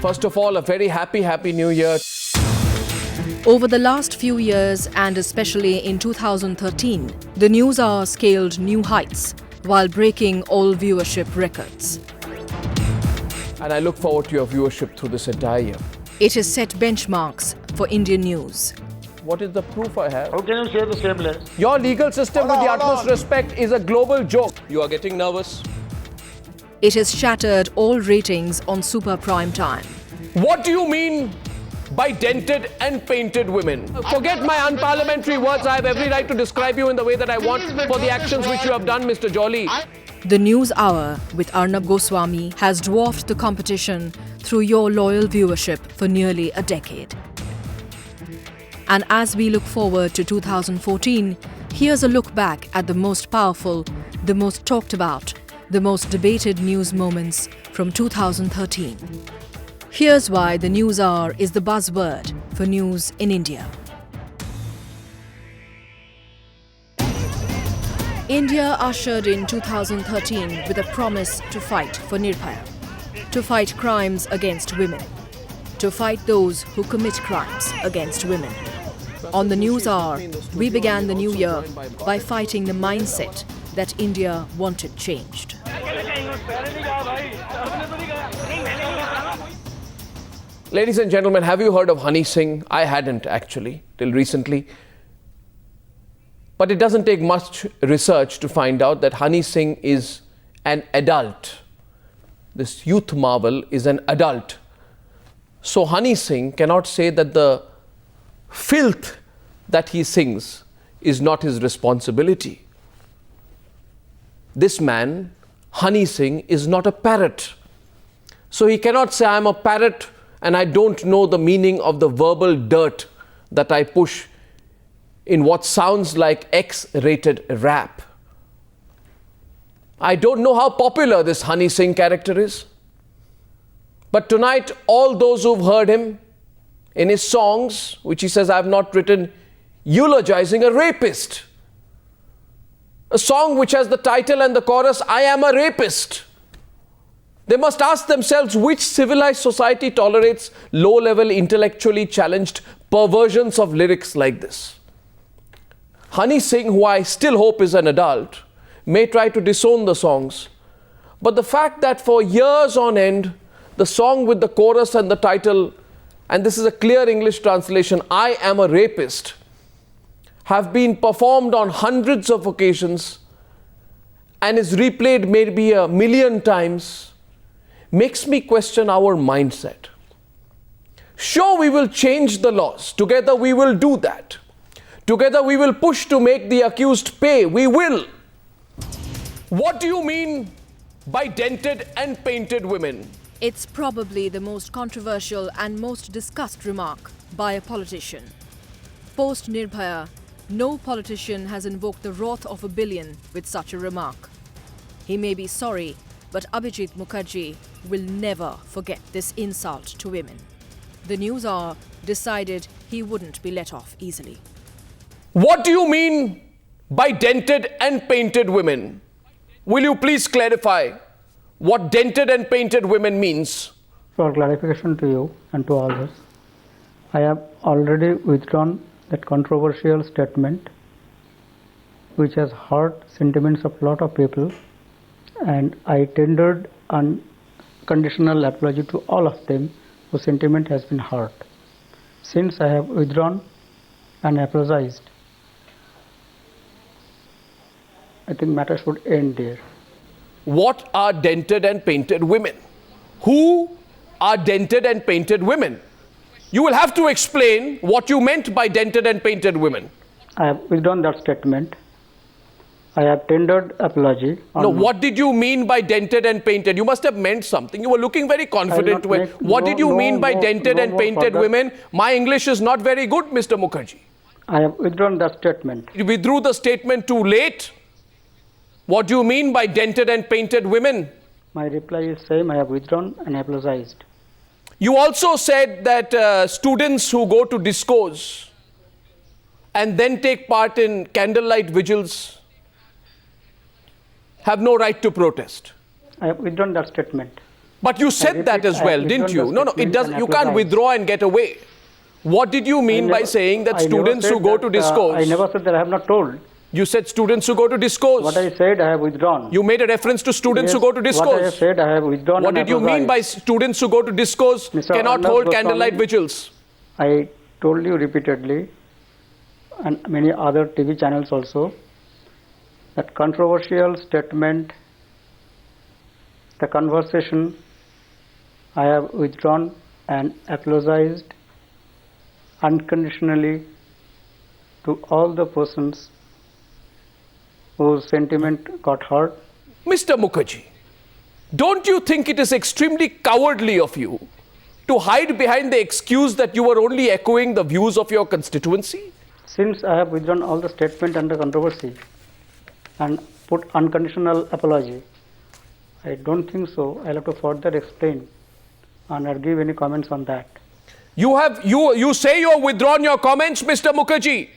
First of all, a very happy New Year. Over the last few years, and especially in 2013, the News Hour scaled new heights while breaking all viewership records. And I look forward to your viewership through this entire year. It has set benchmarks for Indian news. What is the proof I have? How can you say the same less? Your legal system, with the utmost respect, is a global joke. You are getting nervous. It has shattered all ratings on Super Prime Time. What do you mean by dented and painted women? Forget my unparliamentary words. I have every right to describe you in the way that I want for the actions which you have done, Mr. Jolly. The News Hour with Arnab Goswami has dwarfed the competition through your loyal viewership for nearly a decade. And as we look forward to 2014, here's a look back at the most powerful, the most talked about, the most debated news moments from 2013. Here's why the News Hour is the buzzword for news in India. India ushered in 2013 with a promise to fight for Nirbhaya, to fight crimes against women, to fight those who commit crimes against women. On the News Hour, we began the new year by fighting the mindset that India wanted changed. Ladies and gentlemen, have you heard of Honey Singh? I hadn't actually, till recently. But it doesn't take much research to find out that Honey Singh is an adult. This youth marvel is an adult. So Honey Singh cannot say that the filth that he sings is not his responsibility. This man, Honey Singh, is not a parrot. So he cannot say, I'm a parrot and I don't know the meaning of the verbal dirt that I push in what sounds like X-rated rap. I don't know how popular this Honey Singh character is. But tonight, all those who've heard him in his songs, which he says I have not written, eulogizing a rapist. A song which has the title and the chorus, I am a rapist. They must ask themselves which civilized society tolerates low-level, intellectually challenged perversions of lyrics like this. Honey Singh, who I still hope is an adult, may try to disown the songs. But the fact that for years on end, the song with the chorus and the title, and this is a clear English translation, I am a rapist, have been performed on hundreds of occasions and is replayed maybe 1 million times, makes me question our mindset. Sure, we will change the laws. Together we will do that. Together we will push to make the accused pay. We will. What do you mean by dented and painted women? It's probably the most controversial and most discussed remark by a politician. Post Nirbhaya, no politician has invoked the wrath of a billion with such a remark. He may be sorry, but Abhijit Mukherjee will never forget this insult to women. The News Hour decided he wouldn't be let off easily. What do you mean by dented and painted women? Will you please clarify what dented and painted women means? For clarification to you and to others, I have already withdrawn that controversial statement which has hurt sentiments of a lot of people, and I tendered unconditional apology to all of them whose sentiment has been hurt. Since I have withdrawn and apologized, I think matter should end there. What are dented and painted women? Who are dented and painted women? You will have to explain what you meant by dented and painted women. I have withdrawn that statement. I have tendered apology. No, what did you mean by dented and painted? You must have meant something. You were looking very confident. What did you mean by dented and painted women? My English is not very good, Mr. Mukherjee. I have withdrawn that statement. You withdrew the statement too late. What do you mean by dented and painted women? My reply is same. I have withdrawn and apologized. You also said that students who go to discos and then take part in candlelight vigils have no right to protest. I have withdrawn that statement. But you said that as well, didn't you? No, it doesn't. You can't withdraw and get away. What did you mean by saying that students who go to discos? I never said that. I have not told. You said students who go to discos. What I said, I have withdrawn. You made a reference to students Yes, who go to discos. What I have said, I have withdrawn. What did you mean by students who go to discos Mr. cannot Arnab hold Goswami, candlelight vigils? I told you repeatedly, and many other TV channels also, that controversial statement, the conversation, I have withdrawn and apologized unconditionally to all the persons whose sentiment got hurt. Mr. Mukherjee, don't you think it is extremely cowardly of you to hide behind the excuse that you were only echoing the views of your constituency? Since I have withdrawn all the statement under controversy and put unconditional apology, I don't think so. I'll have to further explain and I'll give any comments on that. You say you have withdrawn your comments, Mr. Mukherjee.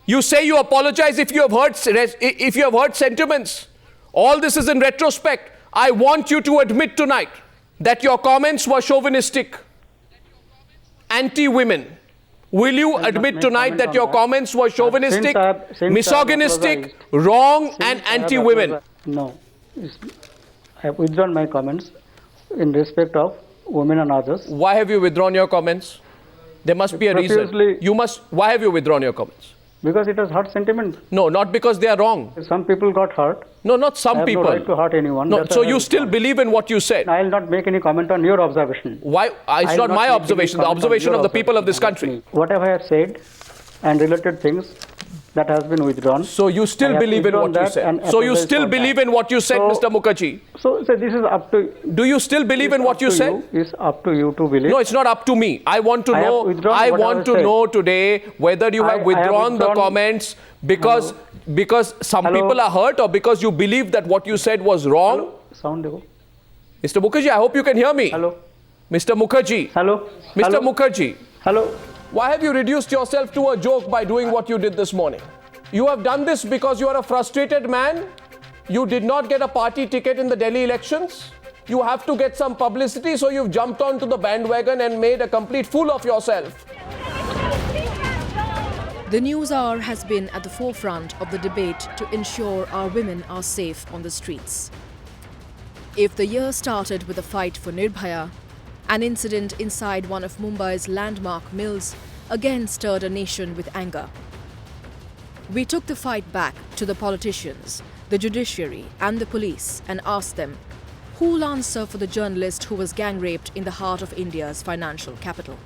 You say you apologize if you have heard sentiments. All this is in retrospect. I want you to admit tonight that your comments were chauvinistic, anti-women. Will you admit tonight that your comments were chauvinistic, misogynistic, wrong and anti-women? No. I have withdrawn my comments in respect of women and others. Why have you withdrawn your comments? There must be a reason. Why have you withdrawn your comments? Because it has hurt sentiment. No, not because they are wrong. Some people got hurt. No, not some people. I have no right to hurt anyone. No, so you still believe in what you said? I will not make any comment on your observation. Why? It's not my observation, the observation of the people of this country. Whatever I have said and related things, that has been withdrawn. So you still believe in what you said? So you still believe in what you said, Mr. Mukherjee? So this is up to... Do you still believe in what you said? It's up to you to believe. No, it's not up to me. I want to know. I want to know today whether you have withdrawn the comments because some people are hurt or because you believe that what you said was wrong. Sound dekho. Mr. Mukherjee, I hope you can hear me. Hello. Mr. Mukherjee. Hello. Mr. Mukherjee. Hello. Why have you reduced yourself to a joke by doing what you did this morning? You have done this because you are a frustrated man. You did not get a party ticket in the Delhi elections. You have to get some publicity, so you've jumped onto the bandwagon and made a complete fool of yourself. The News Hour has been at the forefront of the debate to ensure our women are safe on the streets. If the year started with a fight for Nirbhaya, an incident inside one of Mumbai's landmark mills again stirred a nation with anger. We took the fight back to the politicians, the judiciary and the police and asked them, who'll answer for the journalist who was gang raped in the heart of India's financial capital?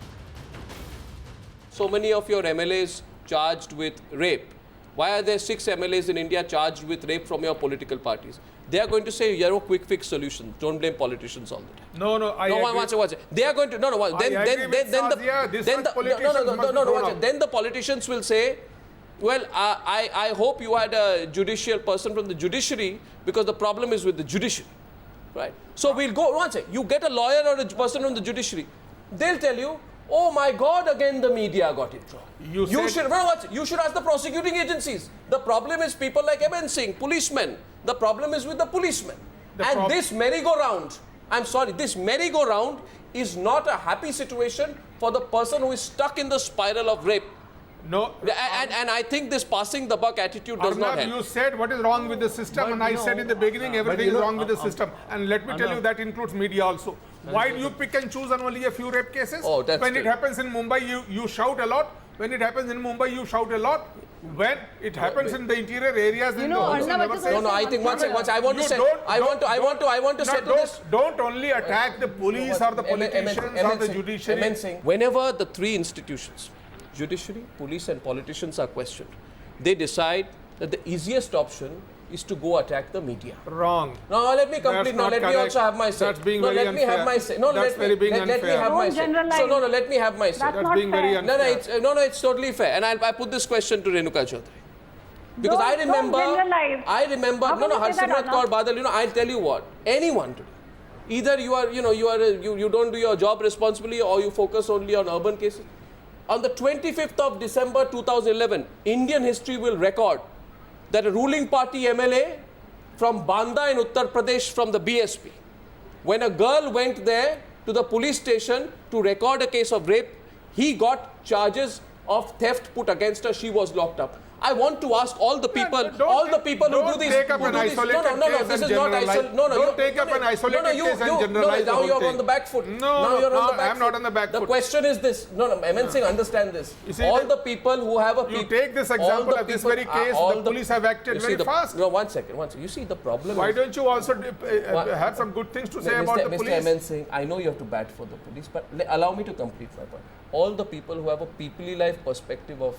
So many of your MLAs charged with rape. Why are there 6 MLAs in India charged with rape from your political parties? They are going to say, you have a quick fix solution. Don't blame politicians all the time. They are going to, then the politicians will say, well, I hope you had a judicial person from the judiciary because the problem is with the judiciary, right? So we'll go, you get a lawyer or a person from the judiciary, they'll tell you, oh my God, again the media got it wrong. You should ask the prosecuting agencies. The problem is people like Emin Singh, policemen. The problem is with the policemen. And this merry-go-round, I'm sorry, this merry-go-round is not a happy situation for the person who is stuck in the spiral of rape. No, and I think this passing the buck attitude does not help. You said what is wrong with the system, and I said in the beginning everything is wrong with the system. And let me tell you, that includes media also. Why do you pick and choose on only a few rape cases? Oh, that's when it happens in Mumbai, you shout a lot. When it happens in Mumbai, you shout a lot. When it happens in the interior areas, I think once I want to say, I want to say this. Don't only attack the police or the politicians or the judiciary. Whenever the 3 institutions, judiciary, police and politicians are questioned, they decide that the easiest option is to go attack the media. Wrong. No, let me complete. No, let me also have my say. That's being very unfair. Let me have my say. No, let me have my say. So, no, let me have my say. That's being very unfair. It's totally fair. And I put this question to Renuka Chaudhary. Because I remember, Harsimrat Kaur Badal, I'll tell you what, anyone today, Either you don't do your job responsibly, or you focus only on urban cases. On the 25th of December 2011, Indian history will record that a ruling party MLA from Banda in Uttar Pradesh from the BSP, when a girl went there to the police station to record a case of rape, he got charges of theft put against her. She was locked up. I want to ask all the people, who do this. Take up an isolated case this and is not generalize. Don't take up an isolated case and generalize. Now you're on the back foot. I'm not on the back foot. The question is this. MN Singh, understand this. All the people who have a... You take this example of this very case, the police have acted very fast. No, one second. You see, the problem Why don't you also have some good things to say about the police? Mr. MN Singh, I know you have to bat for the police, but allow me to complete my point. All the people who have a peoply life perspective of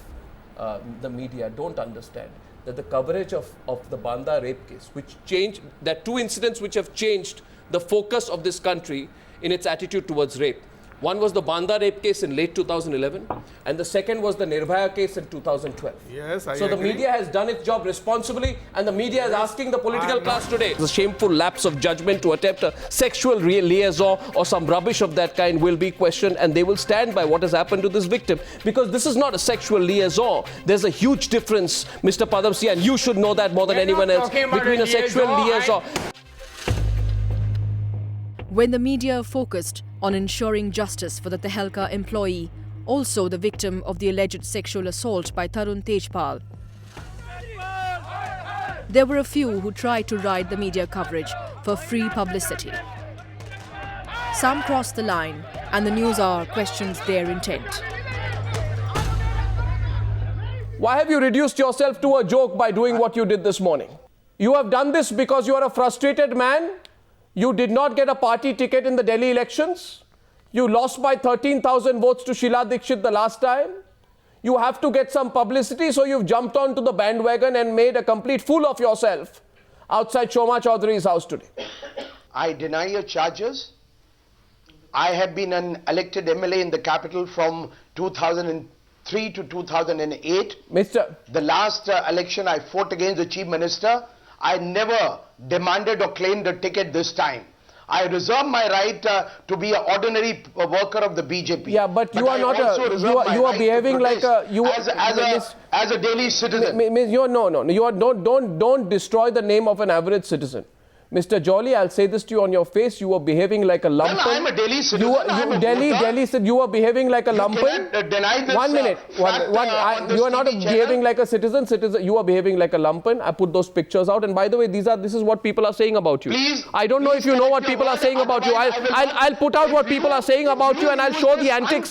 the media don't understand that the coverage of the Banda rape case, which changed, there are two incidents which have changed the focus of this country in its attitude towards rape. One was the Banda rape case in late 2011, and the second was the Nirbhaya case in 2012. Yes, I agree. The media has done its job responsibly, and the media is asking the political class today. The shameful lapse of judgment to attempt a sexual liaison or some rubbish of that kind will be questioned, and they will stand by what has happened to this victim, because this is not a sexual liaison. There's a huge difference, Mr. Padamsee, and you should know that more than anyone else, between a sexual liaison. When the media focused on ensuring justice for the Tehelka employee, also the victim of the alleged sexual assault by Tarun Tejpal, there were a few who tried to ride the media coverage for free publicity. Some crossed the line, and the news hour questions their intent. Why have you reduced yourself to a joke by doing what you did this morning? You have done this because you are a frustrated man. You did not get a party ticket in the Delhi elections. You lost by 13,000 votes to Sheila Dikshit the last time. You have to get some publicity, so you've jumped onto the bandwagon and made a complete fool of yourself outside Shoma Chaudhary's house today. I deny your charges. I have been an elected MLA in the capital from 2003 to 2008. The last election I fought against the Chief Minister. I never demanded or claimed a ticket this time. I reserve my right to be an ordinary worker of the BJP. Yeah, but you are not you are behaving like a as a Delhi citizen. Don't destroy the name of an average citizen. Mr. Jolly, I'll say this to you on your face. You were behaving like a lumpen. Well, I'm a Delhi citizen. Delhi said you were behaving like a lumpen. Deny this. 1 minute. You are not behaving like a citizen. You are behaving like a lumpen. I put those pictures out. And by the way, this is what people are saying about you. I don't know if you know what people are saying about you. I'll put out what people are saying about you, and I'll show the antics.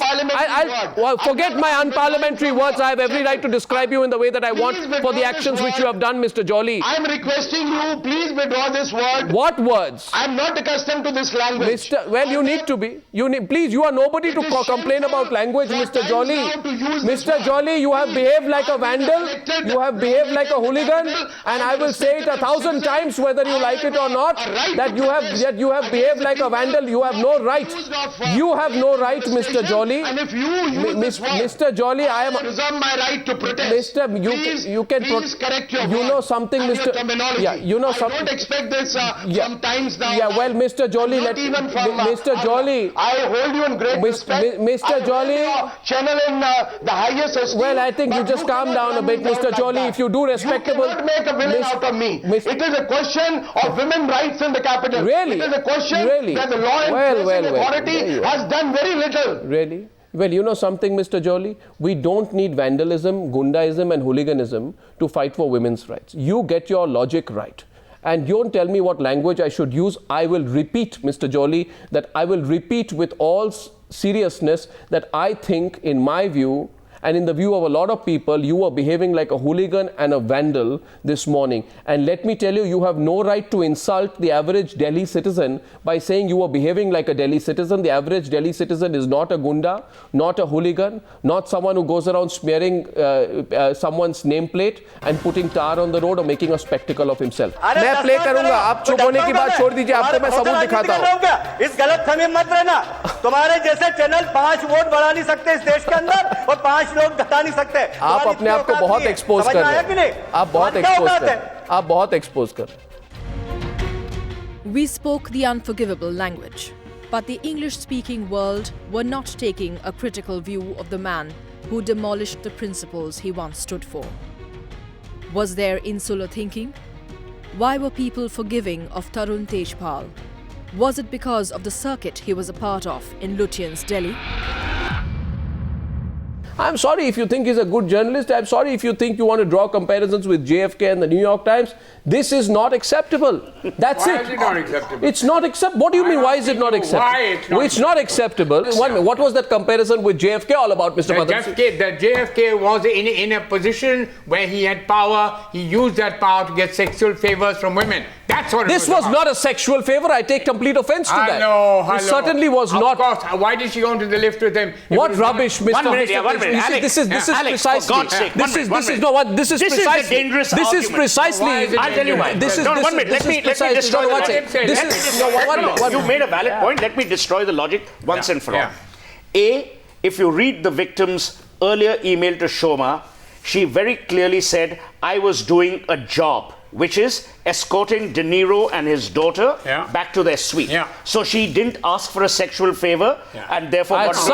Forget my unparliamentary words. I have every right to describe you in the way that I want for the actions which you have done, Mr. Jolly. I'm requesting you, please withdraw this word. What words? I'm not accustomed to this language. You need to be. Please, you are nobody to complain about language, Mr. Jolly. Mr. Jolly, you have behaved like a vandal. You have behaved like a hooligan, and I will say it 1,000 times, whether you like it or not, that you have behaved like a vandal. You have no right. You have no right, Mr. Jolly. And if you use Mr. Jolly, I am reserve my right to protest. Please correct your you know something, Mr. terminology. Yeah, you know something. I don't expect this sometimes now. Yeah, well, Mr. Jolly, Mr. Jolly. I hold you in great respect. Mr. Jolly. Channel in the highest esteem. Well, I think you just calm down a bit, Mr. Jolly. If you do respectable. You cannot make a villain out of me. It is a question of women's rights in the capital. Really? It is a question that the law enforcement authority has done very little. Really? Well, you know something, Mr. Jolly? We don't need vandalism, gundaism and hooliganism to fight for women's rights. You get your logic right. And don't tell me what language I should use. I will repeat, Mr. Jolly, that I will repeat with all seriousness that I think, in my view, and in the view of a lot of people, you were behaving like a hooligan and a vandal this morning. And let me tell you, you have no right to insult the average Delhi citizen by saying you were behaving like a Delhi citizen. The average Delhi citizen is not a gunda, not a hooligan, not someone who goes around smearing someone's nameplate and putting tar on the road or making a spectacle of himself. मैं play करूंगा. आप चुप होने की बात छोड़ दीजिए. आपको मैं सबूत दिखाता हूँ. इस गलतफहमी मत रहना. तुम्हारे जैसे चैनल 5 वोट बढ़ा नहीं सकते इस देश के अंदर और 5 लोग घटा नहीं सकते. आप अपने आप को बहुत एक्सपोज कर रहे हैं. आप बहुत एक्सपोज कर रहे हैं. We spoke the unforgivable language, but the English-speaking world were not taking a critical view of the man who demolished the principles he once stood for. Was there insular thinking? Why were people forgiving of Tarun Tejpal? Was it because of the circuit he was a part of in Lutyens, Delhi? I'm sorry if you think he's a good journalist. I'm sorry if you think you want to draw comparisons with JFK and the New York Times. This is not acceptable. That's Why it. is it not acceptable? It's not acceptable. What do you mean, why is it not acceptable? Why it's not It's not acceptable. One minute, what was that comparison with JFK all about, Mr. Padamsee? The JFK was in a position where he had power. He used that power to get sexual favors from women. That's what This was not a sexual favor. I take complete offense to that. Hello. It certainly was of not. Of course. Why did she go into the lift with him? What rubbish, Mr. 1 minute, 1 minute. Alex, This is Alex, precisely. for God's sake, This is precisely. the dangerous This argument. is precisely. Why is it I'll tell you why. dangerous? No, 1 minute. Let me destroy the logic. You made a valid point. Let me destroy the logic once and for all. A, if you read the victim's earlier email to Shoma, she very clearly said, I was doing a job, which is escorting De Niro and his daughter back to their suite. So she didn't ask for a sexual favor and therefore got First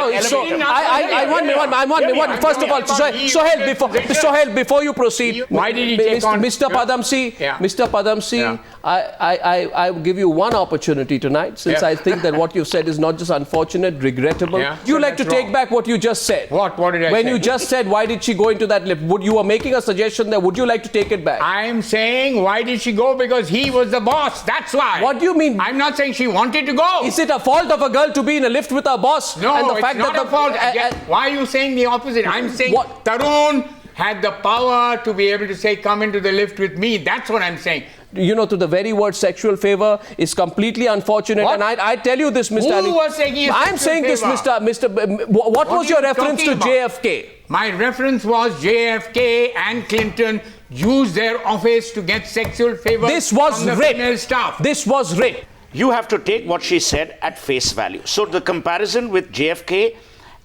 of all, Sohail, before you proceed, why did he take on Mr. Padamsee? Mr. Padamsee, I will give you one opportunity tonight, since I think that what you've said is not just unfortunate, regrettable. Would you like to take back what you just said? What did I say? When you just said, why did she go into that lift? You were making a suggestion there. Would you like to take it back? I'm saying, why did she go? Because he was the boss. That's why. What do you mean? I'm not saying she wanted to go. Is it a fault of a girl to be in a lift with her boss? No, and the it's fact not that a fault. Why are you saying the opposite? I'm saying Tarun had the power to be able to say, come into the lift with me. That's what I'm saying. You know, to the very word sexual favor is completely unfortunate. What? And I tell you this, Mr. Ali. Who was saying I'm saying this, Mr. What was your reference to JFK? My reference was JFK and Clinton used their office to get sexual favors This was from the rape. female staff. This was rape. You have to take what she said at face value. So the comparison with JFK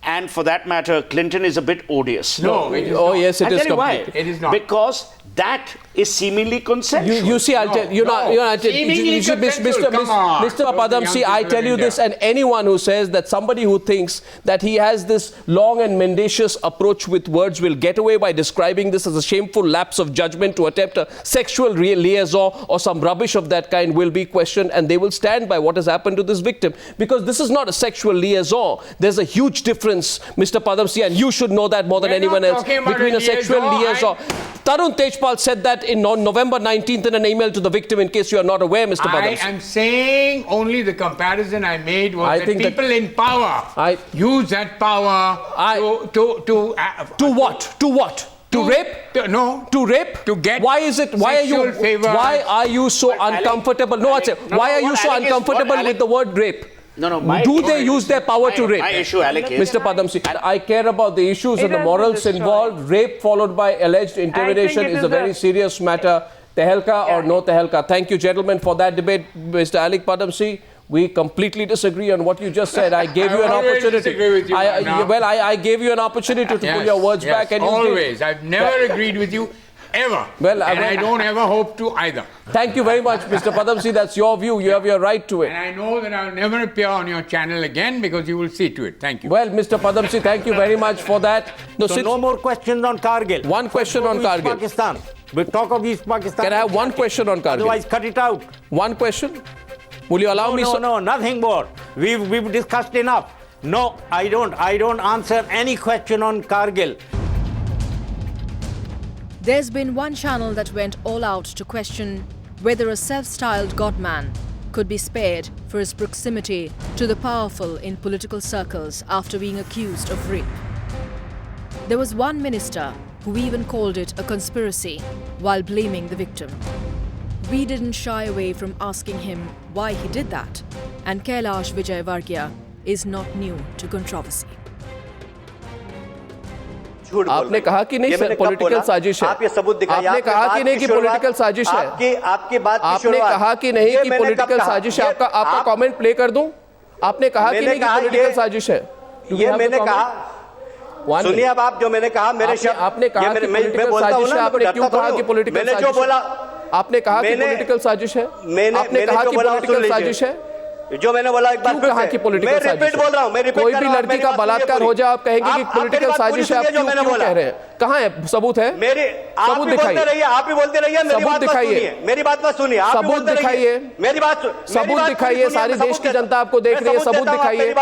and, for that matter, Clinton is a bit odious. No, it is Oh, not. yes, it I'll is tell you why. completely. It is not. Because that is seemingly consensual. You see, I'll tell you. Seemingly consensual. Come on. Mr. Padamsee, I tell you this, and anyone who says that somebody who thinks that he has this long and mendacious approach with words will get away by describing this as a shameful lapse of judgment to attempt a sexual liaison or some rubbish of that kind will be questioned, and they will stand by what has happened to this victim. Because this is not a sexual liaison. There's a huge difference, Mr. Padamsee, and you should know that more than anyone else, between a sexual liaison. Tarun Tejpal said that on November 19th in an email to the victim, in case you are not aware, Mr. Padamsee. I am saying only the comparison I made was that people in power use that power to what? To what? To rape? No. To rape? To get why is it? Why are you so uncomfortable? Why are you so uncomfortable with the word rape? Do they use their power to rape? My issue, Alec, is Mr. Padamsee, I care about the issues and the morals involved. Rape followed by alleged intimidation is a very serious matter. Tehelka or no Tehelka. Thank you, gentlemen, for that debate. Mr. Alec Padamsee, we completely disagree on what you just said. I gave you an opportunity. Disagree with you I gave you an opportunity to pull your words back. And always. I've never agreed with you. Ever. And I don't ever hope to either. Thank you very much, Mr. Padamsee. That's your view. You have your right to it. And I know that I'll never appear on your channel again because you will see to it. Thank you. Well, Mr. Padamsee, thank you very much for that. No more questions on Kargil. One question on Kargil. Pakistan. We'll talk of East Pakistan. Can I have one question on Kargil? Otherwise, cut it out. One question? Will you allow me? No, nothing more. We've discussed enough. No, I don't answer any question on Kargil. There's been one channel that went all out to question whether a self-styled godman could be spared for his proximity to the powerful in political circles after being accused of rape. There was one minister who even called it a conspiracy while blaming the victim. We didn't shy away from asking him why he did that, and Kailash Vijayvargiya is not new to controversy. आपने कहा कि नहीं sir political साजिश है। आप ये सबूत दिखाइए। आपने कहा कि नहीं कि पॉलिटिकल साजिश है। आपकी बात की आपने कहा कि नहीं कि पॉलिटिकल साजिश है। आपका कमेंट प्ले कर दूं? आपने कहा कि नहीं कि पॉलिटिकल साजिश है। ये मैंने कहा। सुनिए अब आप जो मैंने कहा मेरे शब्द आपने कहा कि मैं बोलता हूं ना, आपने क्यों कहा कि पॉलिटिकल मैंने जो बोला आपने कहा कि पॉलिटिकल साजिश है, आपने कहा कि पॉलिटिकल साजिश है, जो मैंने बोला एक बार क्यों कहा कि पॉलिटिकल साजिश बोल रहा हूं, कोई भी लड़की का बलात्कार हो जाए आप कहेंगे कि पॉलिटिकल साजिश है, आप क्यों कह रहे हैं? कहाँ है सबूत? है सबूत दिखाइए, आप ही बोलते रहिए, सबूत दिखाइए, मेरी बात मत सुनिए, सबूत दिखाइए, मेरी बात सबूत दिखाइए, सारे देश की जनता आपको देख रही है, सबूत दिखाइए,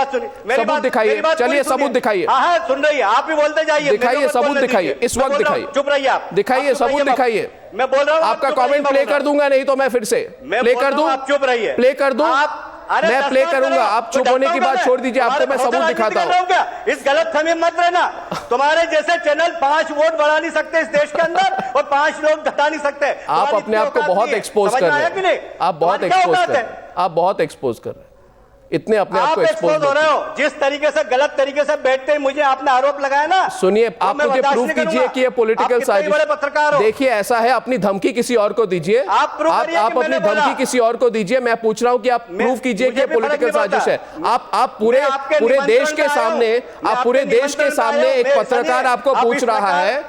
सबूत दिखाइए, चलिए सबूत दिखाइए, सुन रही है, आप ही बोलते जाइए, दिखाइए सबूत दिखाइए, इस वक्त दिखाइए, चुप रहिए आप, दिखाइए सबूत दिखाइए, मैं बोल रहा हूँ आपका कमेंट प्ले कर दूंगा, नहीं तो मैं फिर से प्ले कर दूं, आप चुप रहिए, प्ले कर दूं, मैं प्ले करूंगा, आप चुप होने की बात छोड़ दीजिए, आपको मैं सबूत दिखाता हूं। इस गलत फहमी मत रहना, तुम्हारे जैसे चैनल 5 वोट बढ़ा नहीं सकते इस देश के अंदर और 5 लोग घटा नहीं सकते। आप अपने आप को बहुत एक्सपोज कर रहे हैं, आप बहुत एक्सपोज कर रहे हैं, आप बहुत एक्सपोज कर रहे हैं, इतने अपने आप को एक्सपोज हो रहे हो। जिस तरीके से गलत तरीके से बैठते हैं, मुझे आपने आरोप लगाया ना, सुनिए, आप मुझे प्रूफ कीजिए कि ये पॉलिटिकल साजिश। पत्रकार देखिए ऐसा है, अपनी धमकी किसी और को दीजिए, आप अपनी धमकी किसी और को दीजिए, मैं पूछ रहा हूं कि आप प्रूफ कीजिए कि ये पॉलिटिकल साजिश है। आप पूरे देश के सामने, आप पूरे देश के सामने एक पत्रकार आपको पूछ रहा है,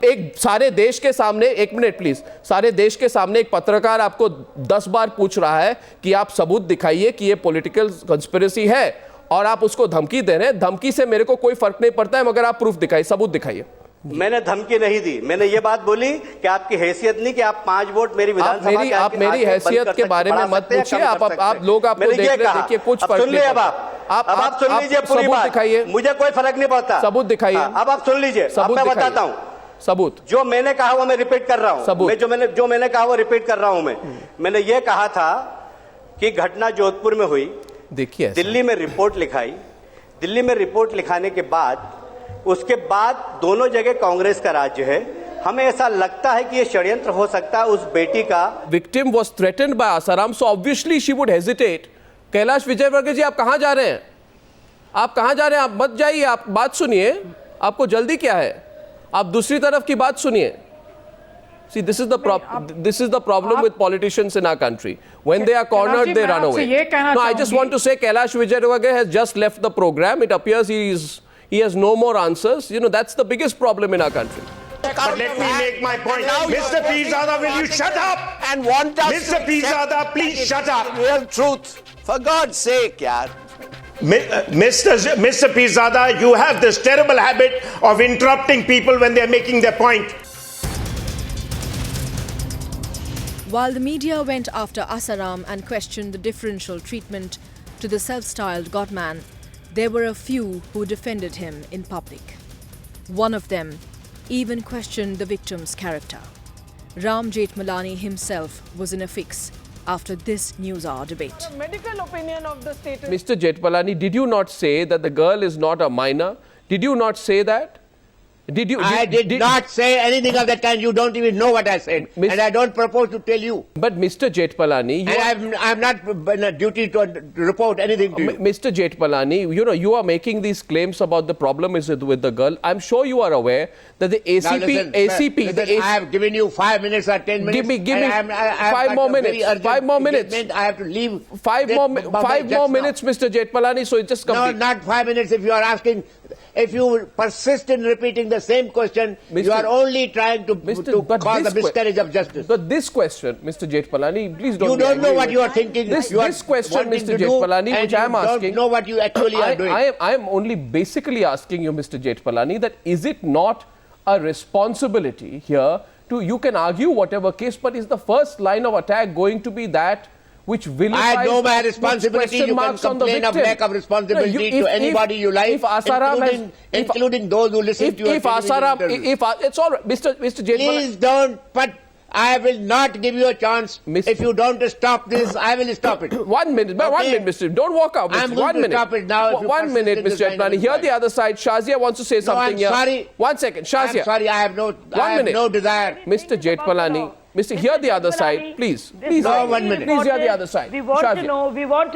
एक सारे देश के सामने, एक मिनट प्लीज, सारे देश के सामने एक पत्रकार आपको 10 बार पूछ रहा है कि आप सबूत दिखाइए कि ये पॉलिटिकल कंस्पिरेसी है, और आप उसको धमकी दे रहे हैं। धमकी से मेरे को कोई फर्क नहीं पड़ता है, मगर आप प्रूफ दिखाइए, सबूत दिखाइए। मैंने धमकी नहीं दी, मैंने ये बात बोली कि आपकी हैसियत नहीं कि आप 5 वोट मेरी विधानसभा के आप मेरी हैसियत के बारे में मत पूछिए, आप लोग आपको देख रहे, देखिए कुछ फर्क नहीं पड़ता। आप सुन लीजिए पूरी बात, दिखाइए, मुझे कोई फर्क नहीं पड़ता, सबूत दिखाइए। अब आप सुन लीजिए, अब मैं बताता हूँ सबूत। जो मैंने कहा वो मैं रिपीट कर रहा हूँ, जो मैंने कहा वो रिपीट कर रहा हूँ। मैंने ये कहा था कि घटना जोधपुर में हुई, देखिए दिल्ली में रिपोर्ट लिखाई, दिल्ली में रिपोर्ट लिखाने के बाद उसके बाद दोनों जगह कांग्रेस का राज्य है, हमें ऐसा लगता है कि ये षड्यंत्र हो सकता है उस बेटी का। Victim was threatened by Asaram, so obviously she would hesitate. Kailash Vijayvargiya ji, आप कहां जा रहे हैं? आप कहां जा रहे हैं? आप मत जाइए, आप बात सुनिए, आपको जल्दी क्या है? आप दूसरी तरफ की बात सुनिए। See, this is the problem with politicians in our country. When they are cornered, they run away. No, I just want to say Kailash Vijaywargiya has just left the program. It appears he has no more answers. You know, that's the biggest problem in our country. But let me make my point. Mr. Pirzada, will you shut up? And want us Mr. Pirzada, please shut up. Real truth. For God's sake, yaar. Mr. Pirzada, you have this terrible habit of interrupting people when they are making their point. While the media went after Asaram and questioned the differential treatment to the self-styled Godman, there were a few who defended him in public. One of them even questioned the victim's character. Ram Jethmalani himself was in a fix after this NewsHour debate. The medical opinion of the state. Mr. Jethmalani, did you not say that the girl is not a minor? Did you not say that? I did not say anything of that kind. You don't even know what I said. And I don't propose to tell you. But Mr. Jethmalani, I'm not in a duty to report anything to you. Mr. Jethmalani, you know, you are making these claims about the problem is with the girl. I'm sure you are aware that the ACP, I have given you 5 minutes or 10 minutes. Give me 5 more minutes. 5 more minutes. I have to leave. 5 more minutes, Mr. Jethmalani. So it just complete. No, not 5 minutes. If you are asking, if you persist in repeating the same question, you are only trying to cause a miscarriage of justice. But this question, Mr. Jethmalani, please don't. You don't know what you are thinking. This question, Mr. Jethmalani, which I am asking. You don't know what you actually are doing. I am only basically asking you, Mr. Jethmalani, that is it not a responsibility here to, you can argue whatever case, but is the first line of attack going to be that which vilifies? I know my responsibility. You can complain of lack of responsibility to anybody you like, including those who listen to you. If Asaram, it's all right, Mr. Jethmalani. Please don't, but I will not give you a chance. If you don't stop this, I will stop it. 1 minute, okay? 1 minute, Mr. Don't walk out. I'm going to stop it now. 1 minute, Mr. Jethmalani. Here the other side, Shazia wants to say something here. Sorry. 1 second, Shazia. I'm sorry, I have no desire. Mr. Jethmalani. Hear the other side, please. No, 1 minute. Please hear the other side. We want to know.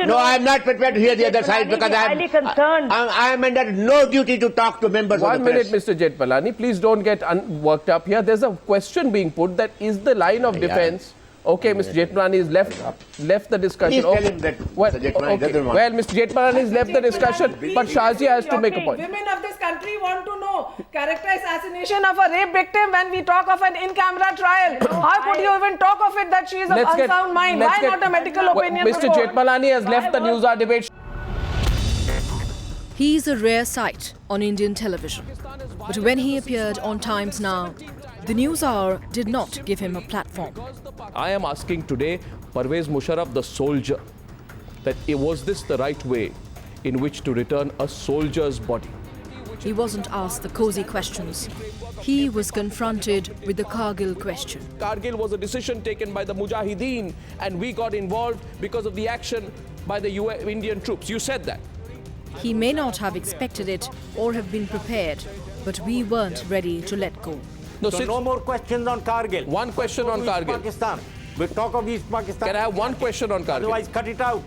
No, I am not prepared to hear the other side because I am under no duty to talk to members of the press. 1 minute, Mr. Jethmalani. Please don't get worked up here. There's a question being put that is the line of defense Okay, Mr. Jethmalani has left the discussion. Please tell him that Mr. Jethmalani doesn't want. Well, Mr. Jethmalani has left the discussion, but Shazia has to make a point. Women of this country want to know character assassination of a rape victim when we talk of an in-camera trial. How could you even talk of it that she is of unsound mind? Why not a medical opinion? Mr. Jethmalani has left the News Hour debate. He is a rare sight on Indian television. But when he appeared on Times Now, the News Hour did not give him a platform. I am asking today Parvez Musharraf, the soldier, that was this the right way in which to return a soldier's body? He wasn't asked the cozy questions. He was confronted with the Kargil question. Kargil was a decision taken by the Mujahideen and we got involved because of the action by the Indian troops. You said that. He may not have expected it or have been prepared, but we weren't ready to let go. No more questions on Kargil. One question on Kargil. Pakistan. We'll talk of East Pakistan. Can I have one question on Kargil? Otherwise, cut it out.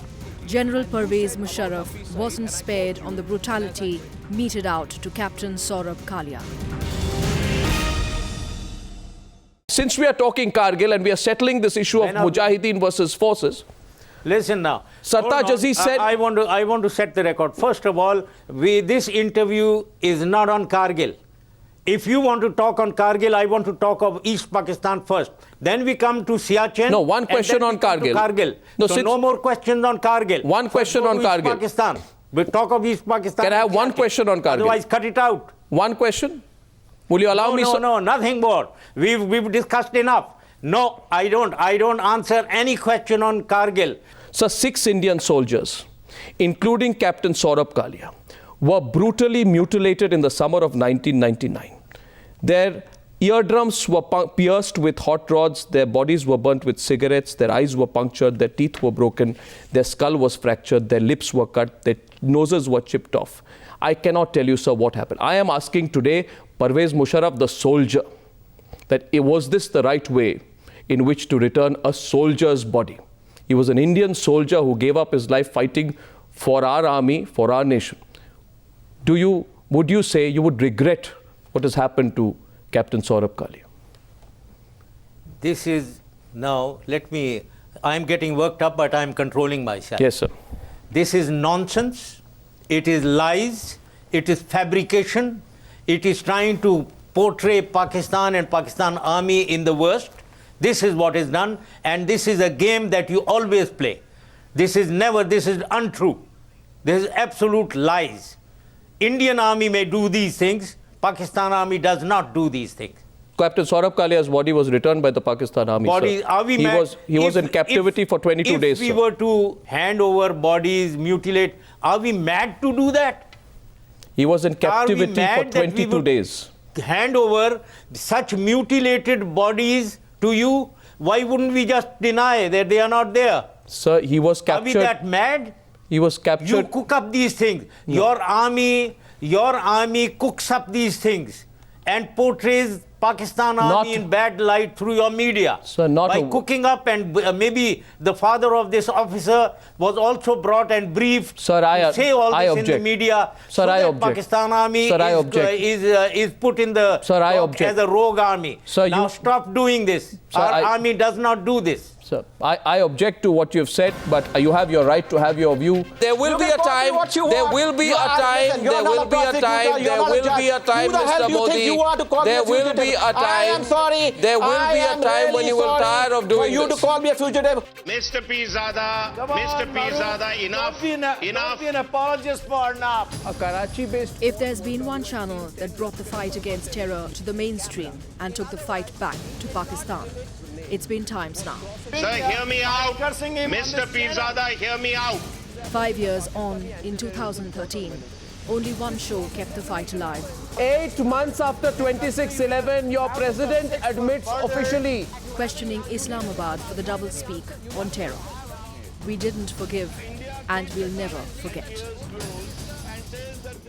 General Parvez Musharraf wasn't spared on the brutality meted out to Captain Saurabh Kalia. Since we are talking Kargil and we are settling this issue of Mujahideen versus forces, listen now. Sartaj Aziz said, I want to set the record. First of all, this interview is not on Kargil. If you want to talk on Kargil, I want to talk of East Pakistan first. Then we come to Siachen. No, one question on Kargil. No more questions on Kargil. One question on Kargil. East Pakistan. We'll talk of East Pakistan. Can I have one question on Kargil? Otherwise, cut it out. One question? Will you allow me? No, nothing more. We've discussed enough. No, I don't answer any question on Kargil. So 6 Indian soldiers, including Captain Saurabh Kalia, were brutally mutilated in the summer of 1999. Their eardrums were pierced with hot rods, their bodies were burnt with cigarettes, their eyes were punctured, their teeth were broken, their skull was fractured, their lips were cut, their noses were chipped off. I cannot tell you, sir, what happened. I am asking today Parvez Musharraf, the soldier, that was this the right way in which to return a soldier's body? He was an Indian soldier who gave up his life fighting for our army, for our nation. Would you say you would regret what has happened to Captain Saurabh Kalia? This is now, I'm getting worked up, but I'm controlling myself. Yes, sir. This is nonsense. It is lies. It is fabrication. It is trying to portray Pakistan and Pakistan army in the worst. This is what is done, and this is a game that you always play. This is untrue. This is absolute lies. Indian army may do these things. Pakistan army does not do these things. Captain Saurabh Kalia's body was returned by the Pakistan army. He was in captivity for 22 days. If we were to hand over bodies, mutilate, are we mad to do that? He was in captivity for 22 days. Hand over such mutilated bodies to you? Why wouldn't we just deny that they are not there? Sir, he was captured. Are we that mad? He was captured. You cook up these things. No. Your army cooks up these things and portrays Pakistan army in bad light through your media. Sir, cooking up, and maybe the father of this officer was also brought and briefed to say all this in the media. Sir, so I that object. Pakistan army is put in the as a rogue army. Sir, now stop doing this. Sir, our army does not do this. Sir, I object to what you have said, but you have your right to have your view. There will be a time. There will be a time. There will be a time. There will be a time, Mr. Modi. There will be a time. I'm sorry. There will be a time when you will tire of doing this. For you to call me a fugitive. Mr. Pirzada, enough. Don't be an apologist for enough. A Karachi-based. If there's been one channel that brought the fight against terror to the mainstream and took the fight back to Pakistan, it's been Times Now. Sir, hear me out. Mr. Pirzada, hear me out. 5 years on, in 2013, only one show kept the fight alive. 8 months after 26/11, your president admits officially questioning Islamabad for the doublespeak on terror. We didn't forgive, and we'll never forget.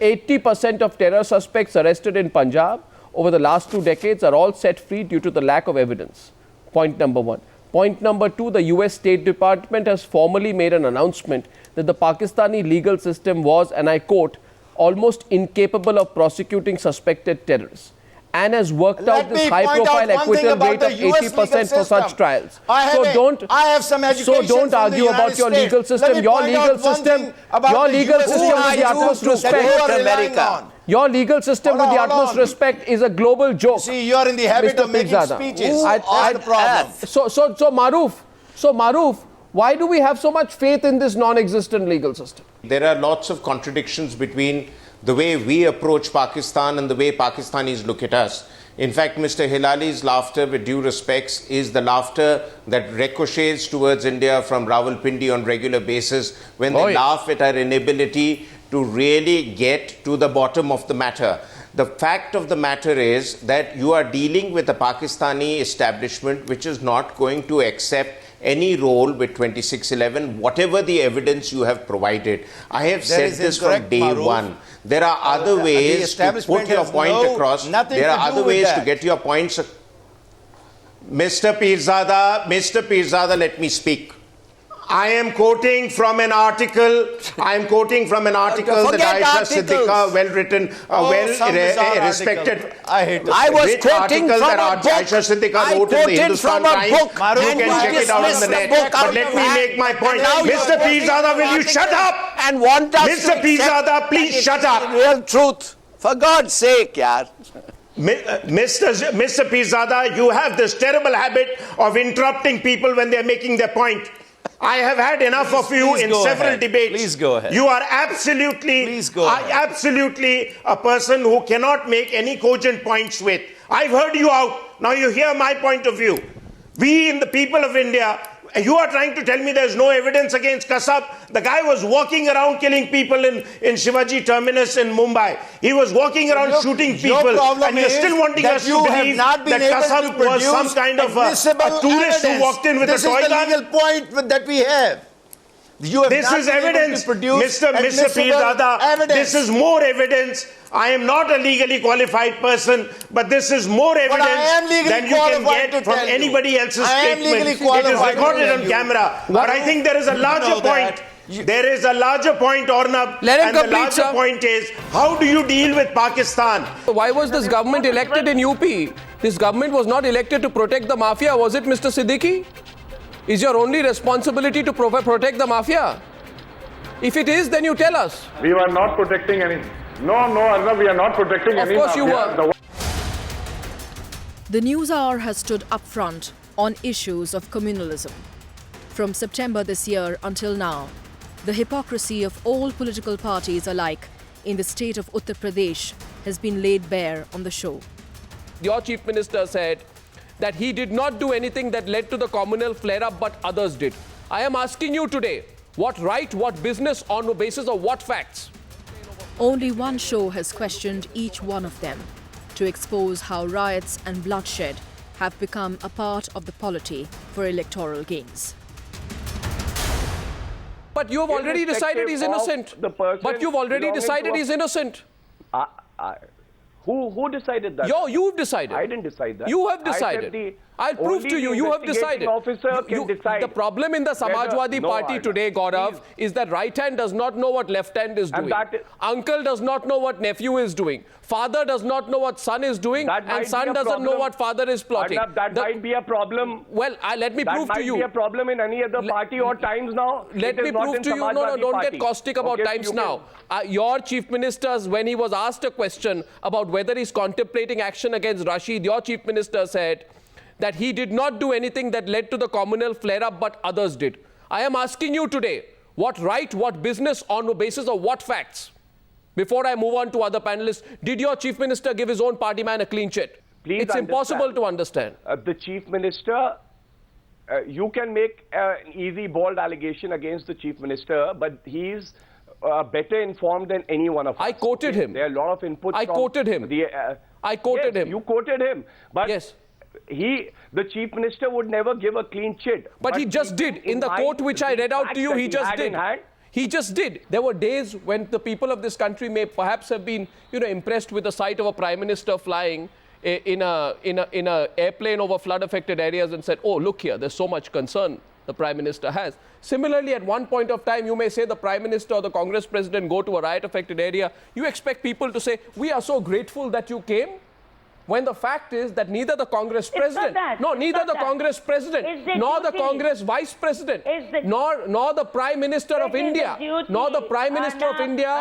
80% of terror suspects arrested in Punjab over the last 2 decades are all set free due to the lack of evidence. Point number 1. Point number 2, the US State Department has formally made an announcement that the Pakistani legal system was, and I quote, almost incapable of prosecuting suspected terrorists. and has worked out this high-profile acquittal rate of 80% for such trials. I have some education. So don't argue about your legal system. Your legal system with the utmost respect. Your legal system with the utmost respect is a global joke. See, you are in the habit of making speeches. That's the problem. So Maruf, why do we have so much faith in this non-existent legal system? There are lots of contradictions between the way we approach Pakistan and the way Pakistanis look at us. In fact, Mr. Hilali's laughter, with due respects, is the laughter that ricochets towards India from Rawalpindi on regular basis when they laugh at our inability to really get to the bottom of the matter. The fact of the matter is that you are dealing with a Pakistani establishment which is not going to accept any role with 2611, whatever the evidence you have provided. I have said this from day one. There are other ways to put your point across. There are other ways to get your points. Mr. Pirzada, let me speak. I am quoting from an article. That Aisha Siddiqa, well-written, well-respected. I was quoting from a book. Aisha Siddiqa wrote in the Hindustan Times. You can check it out on the net. But let me make my point. Mr. Pirzada, will you shut up? And want us Mr. Pirzada, please shut up. Real truth. For God's sake, yaar. Mr. Pirzada, you have this terrible habit of interrupting people when they are making their point. I have had enough of you in several debates. Please go ahead. You are absolutely a person who cannot make any cogent points with. I've heard you out. Now you hear my point of view. We in the people of India, you are trying to tell me there's no evidence against Kasab. The guy was walking around killing people in Shivaji Terminus in Mumbai. He was walking around shooting people. And you're still wanting us to believe that Kasab was some kind of a tourist who walked in with a toy gun. This is the legal point that we have. This is evidence, Mr. Pirzada. This is more evidence. I am not a legally qualified person, but this is more evidence than you can get from anybody else's statement. It is recorded on camera. But I think there is a larger point. There is a larger point, Ornab. And the larger point is, how do you deal with Pakistan? Why was this government elected in UP? This government was not elected to protect the mafia, was it, Mr. Siddiqui? Is your only responsibility to protect the mafia? If it is, then you tell us. We were not protecting any. No, Arnab, we are not protecting any. Of course you were. The NewsHour has stood up front on issues of communalism. From September this year until now, the hypocrisy of all political parties alike in the state of Uttar Pradesh has been laid bare on the show. Your Chief Minister said that he did not do anything that led to the communal flare-up, but others did. I am asking you today, what right, what business, on the basis of what facts? Only one show has questioned each one of them to expose how riots and bloodshed have become a part of the polity for electoral gains. But you have already decided he's innocent. But you've already decided he's innocent. Who decided that? You've decided. I didn't decide that. You have decided. I'll prove to you, you have decided. Officer can decide. The problem in the Samajwadi Party today, Gaurav, is that right hand does not know what left hand is doing. Uncle does not know what nephew is doing. Father does not know what son is doing. And son doesn't know what father is plotting. That might be a problem. Well, let me prove to you. That might be a problem in any other party or Times Now. Let me prove to you. No, don't get caustic about Times Now. Your Chief Minister, when he was asked a question about whether he's contemplating action against Rashid, your Chief Minister said that he did not do anything that led to the communal flare-up, but others did. I am asking you today, what right, what business, on the basis of what facts? Before I move on to other panelists, did your Chief Minister give his own party man a clean chit? It's impossible to understand. The Chief Minister, you can make an easy, bold allegation against the Chief Minister, but he's better informed than any one of us. I quoted him. There are a lot of inputs. I quoted him. I quoted him. You quoted him. But yes. The Chief Minister would never give a clean chit. But he just did. In the quote which I read out to you, he just did. He just did. There were days when the people of this country may perhaps have been, impressed with the sight of a Prime Minister flying in a airplane over flood-affected areas and said, oh, look here, there's so much concern the Prime Minister has. Similarly, at one point of time, you may say the Prime Minister or the Congress President go to a riot-affected area. You expect people to say, we are so grateful that you came. when the fact is that neither the Congress president, neither the Congress president, nor the Congress vice president, nor the Prime Minister of India, nor the Prime Minister of India,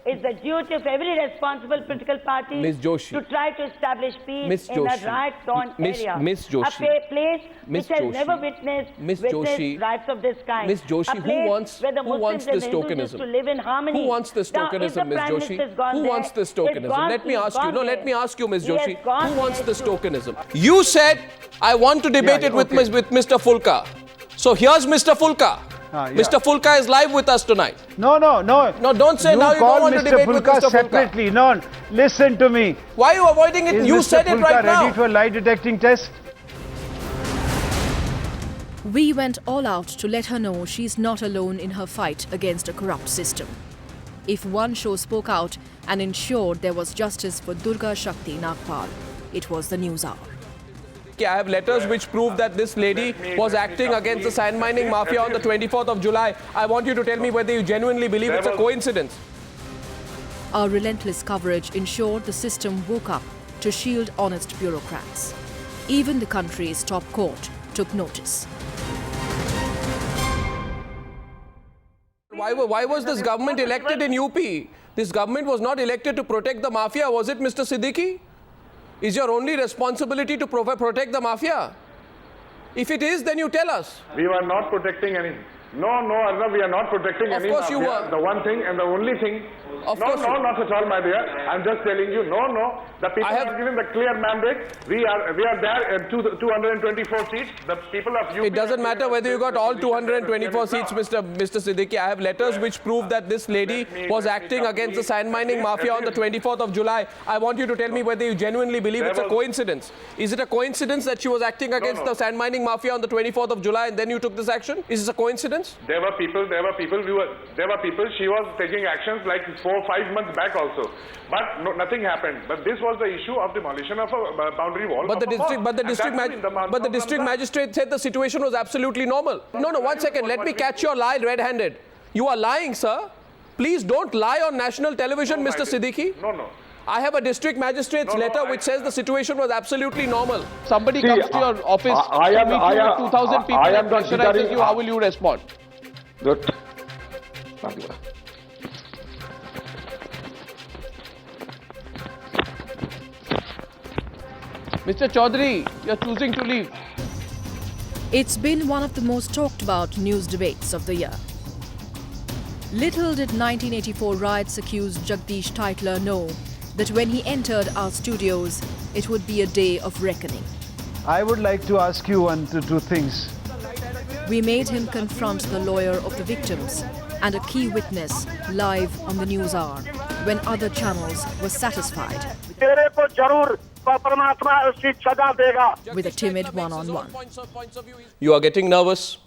it's the duty of every responsible political party to try to establish peace in a riot-torn area. A place which has never witnessed riots of this kind. Ms. Joshi, who wants this tokenism? To live in harmony. Who wants this tokenism, Ms. Joshi? Who wants this tokenism? Let me ask you, Ms. Joshi, who wants this tokenism? You said, I want to debate it with Mr. Fulka. So here's Mr. Fulka. Mr. Fulka is live with us tonight. No, don't say now you don't want to debate with Mr. Fulka. Separately. No, listen to me. Why are you avoiding it? You said it right now. Ready for lie detecting test? We went all out to let her know she's not alone in her fight against a corrupt system. If one show spoke out and ensured there was justice for Durga Shakti Nagpal, it was the News Hour. I have letters which prove that this lady was acting against the sand mining mafia on the 24th of July. I want you to tell me whether you genuinely believe it's a coincidence. Our relentless coverage ensured the system woke up to shield honest bureaucrats. Even the country's top court took notice. Why was this government elected in UP? This government was not elected to protect the mafia, was it, Mr. Siddiqui? Is your only responsibility to protect the mafia? If it is, then you tell us. We were not protecting any. No, Arnab, we are not protecting any mafia. Of course you were. The one thing and the only thing. Not at all, my dear. I'm just telling you, no. The people have given the clear mandate. We are there at 224 seats. The people of UP. It doesn't matter whether you got all 224 seats, Mr. Siddiqui. I have letters which prove that this lady was acting against the sand mining mafia on the 24th of July. I want you to tell me whether you genuinely believe it's a coincidence. Is it a coincidence that she was acting against the sand mining mafia on the 24th of July and then you took this action? Is this a coincidence? There were people. She was taking actions like 4 or 5 months back also, but nothing happened. But this was the issue of demolition of a boundary wall. But the district magistrate said the situation was absolutely normal. No, 1 second. Let me catch your lie red-handed. You are lying, sir. Please don't lie on national television, Mr. Siddiqui. No. I have a district magistrate's letter which says the situation was absolutely normal. Somebody comes to your office to meet you with 2,000 people and pressurizes you. How will you respond? Good. Mr. Chaudhary, you're choosing to leave. It's been one of the most talked about news debates of the year. Little did 1984 riots accused Jagdish Titler know that when he entered our studios, it would be a day of reckoning. I would like to ask you two things. We made him confront the lawyer of the victims and a key witness live on the News Hour when other channels were satisfied with a timid one-on-one. You are getting nervous.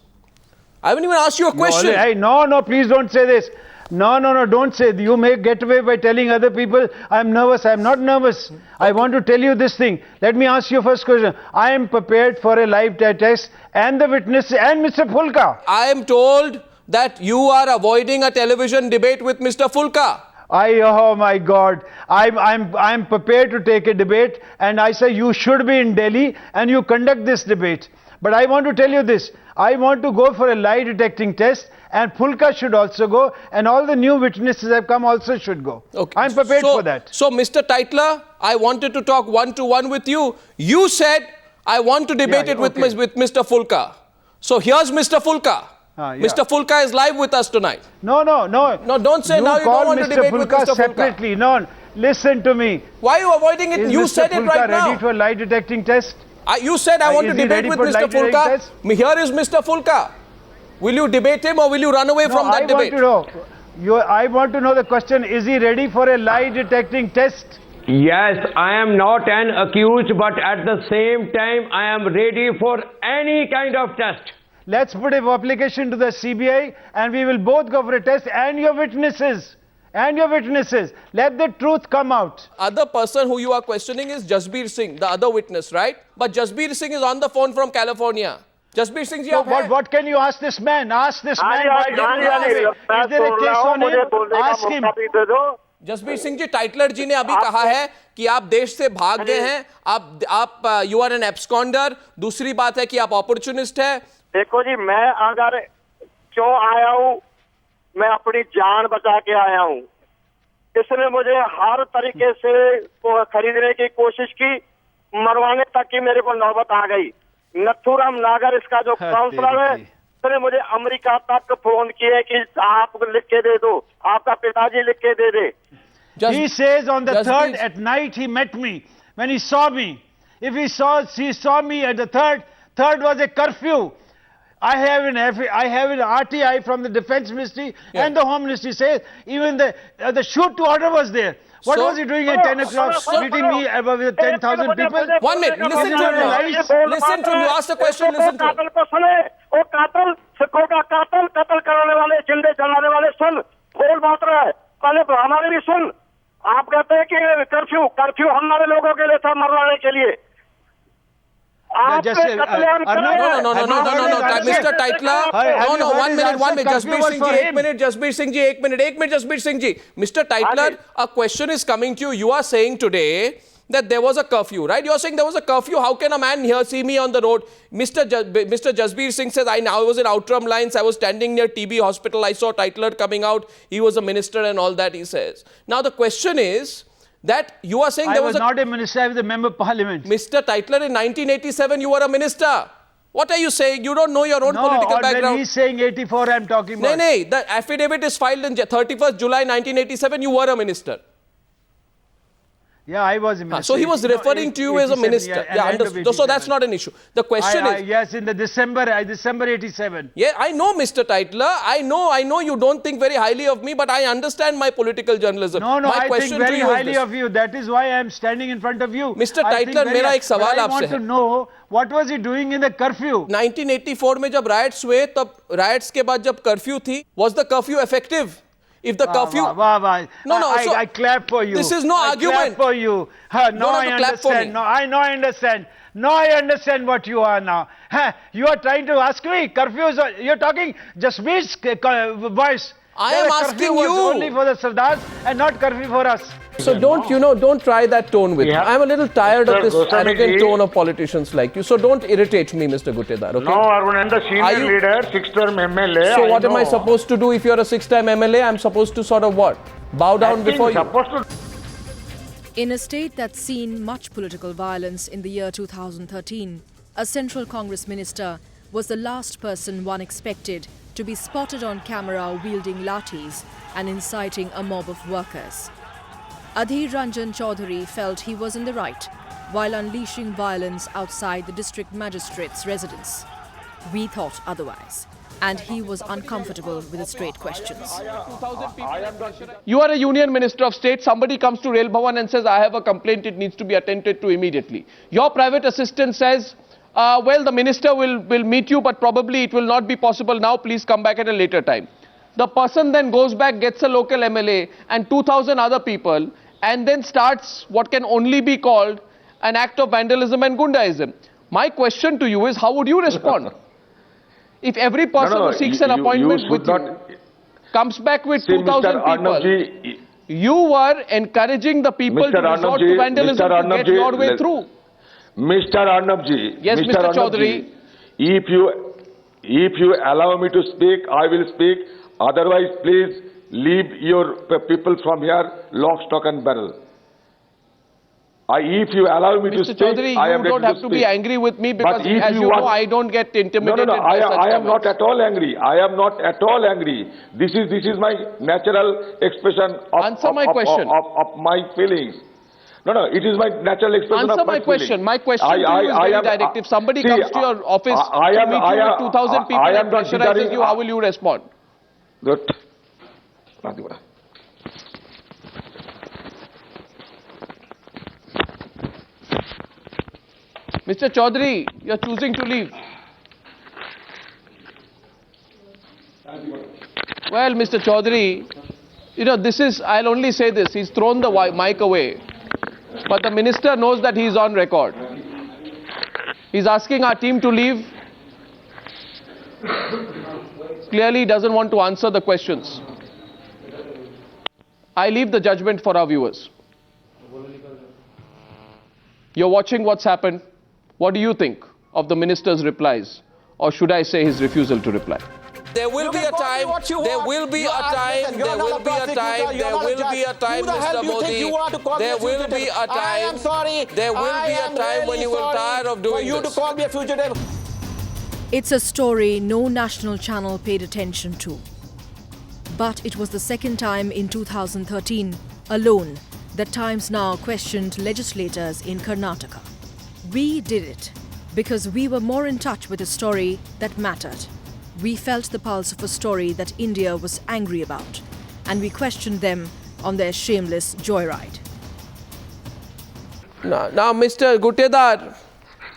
I haven't even asked you a question. No, please don't say this. No, don't say. You may get away by telling other people, I'm nervous. I'm not nervous. Okay. I want to tell you this thing. Let me ask you first question. I am prepared for a live test and the witness and Mr. Fulka. I am told that you are avoiding a television debate with Mr. Fulka. Oh my God. I'm prepared to take a debate, and I say you should be in Delhi and you conduct this debate. But I want to tell you this. I want to go for a lie detecting test, and Fulka should also go, and all the new witnesses have come also should go. Okay. I'm prepared for that. So, Mr. Titler, I wanted to talk one-to-one with you. You said, I want to debate it with Mr. Fulka. So, here's Mr. Fulka. Mr. Fulka is live with us tonight. No, don't say now you don't want to debate with Mr. Fulka. Separately. No, listen to me. Why are you avoiding it? You said it right now. Ready for lie detecting test? You said I want to debate with Mr. Fulka. Here is Mr. Fulka. Will you debate him or will you run away from that debate? I want to know the question. Is he ready for a lie detecting test? Yes, I am not an accused, but at the same time, I am ready for any kind of test. Let's put an application to the CBI and we will both go for a test and your witnesses. Let the truth come out. Other person who you are questioning is Jasbir Singh, the other witness, right? But Jasbir Singh is on the phone from California. Jasbir Singh, so what can you ask this man? Ask this man. Is there a case on him? Ask him. Jasbir Singh ji, Tytler ji ने अभी कहा है कि आप देश से भाग गए हैं, आप यू आर एन एब्सकॉन्डर। दूसरी बात है कि आप अपॉर्चुनिस्ट है। देखो जी, मैं अगर क्यों आया हूं, मैं अपनी जान बचा के आया हूं। इसने मुझे हर तरीके से खरीदने की कोशिश की, मरवाने तक की मेरे को नौबत आ गई। नथुराम नागर इसका जो काउंसलर है, उसने मुझे अमेरिका तक फोन किए कि आप लिख के दे दो, आपका पिताजी लिख के दे दे। He says on the 3rd at night he met me when he saw me. If he saw me at the 3rd was a curfew. I have an RTI from the Defense Ministry and the Home Ministry says even the shoot to order was there. What was he doing at 10 o'clock meeting me above 10,000 people? 1 minute, listen to him. Listen to him. You ask the question, listen to him. वो कातिल, सिखों का कातिल, कत्ल कराने वाले, जिंदे जलाने वाले सुन, बोल बात रहा है। पहले हमारे भी सुन। आप कहते हैं कि कर्फ्यू हमारे लोगों के लिए था, मरवाने के लिए। Mr. Tytler, 1 minute. Jasbir Singh ji, 1 minute, Jasbir Singh ji. Mr. Tytler, a question is coming to you. You are saying today that there was a curfew, right? You're saying there was a curfew. How can a man here see me on the road? Mr. Jasbir Singh says, I was in Outram Lines. I was standing near TB Hospital. I saw Tytler coming out. He was a minister and all that, he says. Now the question is that you are saying there was not a minister, I was a member of parliament. Mr. Tytler, in 1987, you were a minister. What are you saying? You don't know your own political background. When he's saying 84, I'm talking about. No, the affidavit is filed in 31st July 1987. You were a minister. Yeah, I was a minister. So he was referring to you as a minister. Yeah, understood. So that's not an issue. The question is... Yes, in the December 87. Yeah, I know, Mr. Tytler. I know you don't think very highly of me, but I understand my political journalism. No, I think very highly of you. That is why I am standing in front of you. Mr. Tytler, मेरा एक सवाल आपसे है. I want to know what was he doing in the curfew? 1984 में जब riots हुए, तब riots के बाद जब curfew थी, was the curfew effective? If the curfew... I clap for you. This is no argument. I clap for you. No, I understand. No, I understand. No, I understand what you are now. You are trying to ask me, curfews, you're talking Jasbir's voice. I am asking you. Only for the Sardars and not curfew for us. So don't try that tone with me. I'm a little tired of this arrogant tone of politicians like you. So don't irritate me, Mr. Gutedar, okay? No, Arun, the senior leader, 6-term MLA. So what am I supposed to do if you're a 6-time MLA? I'm supposed to sort of what? Bow down before you? In a state that's seen much political violence in the year 2013, a Central Congress minister was the last person one expected to be spotted on camera wielding lathis and inciting a mob of workers. Adhir Ranjan Chaudhary felt he was in the right while unleashing violence outside the district magistrate's residence. We thought otherwise, and he was uncomfortable with the straight questions. You are a union minister of state. Somebody comes to Rail Bhavan and says, I have a complaint, it needs to be attended to immediately. Your private assistant says, well, the minister will meet you, but probably it will not be possible now. Please come back at a later time. The person then goes back, gets a local MLA and 2,000 other people, and then starts what can only be called an act of vandalism and gundaism. My question to you is, how would you respond? If every person who seeks an appointment with you comes back with 2,000 people, you were encouraging the people to resort to vandalism to get your way through. Mr. Arnabji. Yes, Mr. Chaudhary. If you allow me to speak, I will speak. Otherwise, please leave your people from here, lock, stock and barrel. If you allow me to speak, Chaudhary, I am ready to speak. You don't have to be angry with me because, as you know, I don't get intimidated. No, I am not at all angry. I am not at all angry. This is my natural expression of my feelings. No, it is my natural expression of my feelings. Answer my question. My question to you is very direct. If somebody comes to your office to meet you with 2,000 people and pressurizes you, how will you respond? Good. Mr. Chaudhary, you are choosing to leave. Well, Mr. Chaudhary, you know, I'll only say this, he's thrown the mic away. But the minister knows that he's on record. He's asking our team to leave. Clearly, he doesn't want to answer the questions. I leave the judgment for our viewers. You're watching what's happened. What do you think of the minister's replies? Or should I say his refusal to reply? There will be a time, there will be a time, there will be a time, there will be a time, Mr. Modi. There will be a time, I am sorry. There will be a time when you will tire of doing this. For you to call me a fugitive. It's a story no national channel paid attention to. But it was the second time in 2013 alone that Times Now questioned legislators in Karnataka. We did it because we were more in touch with a story that mattered. We felt the pulse of a story that India was angry about, and we questioned them on their shameless joyride. Now Mr. Gutedar,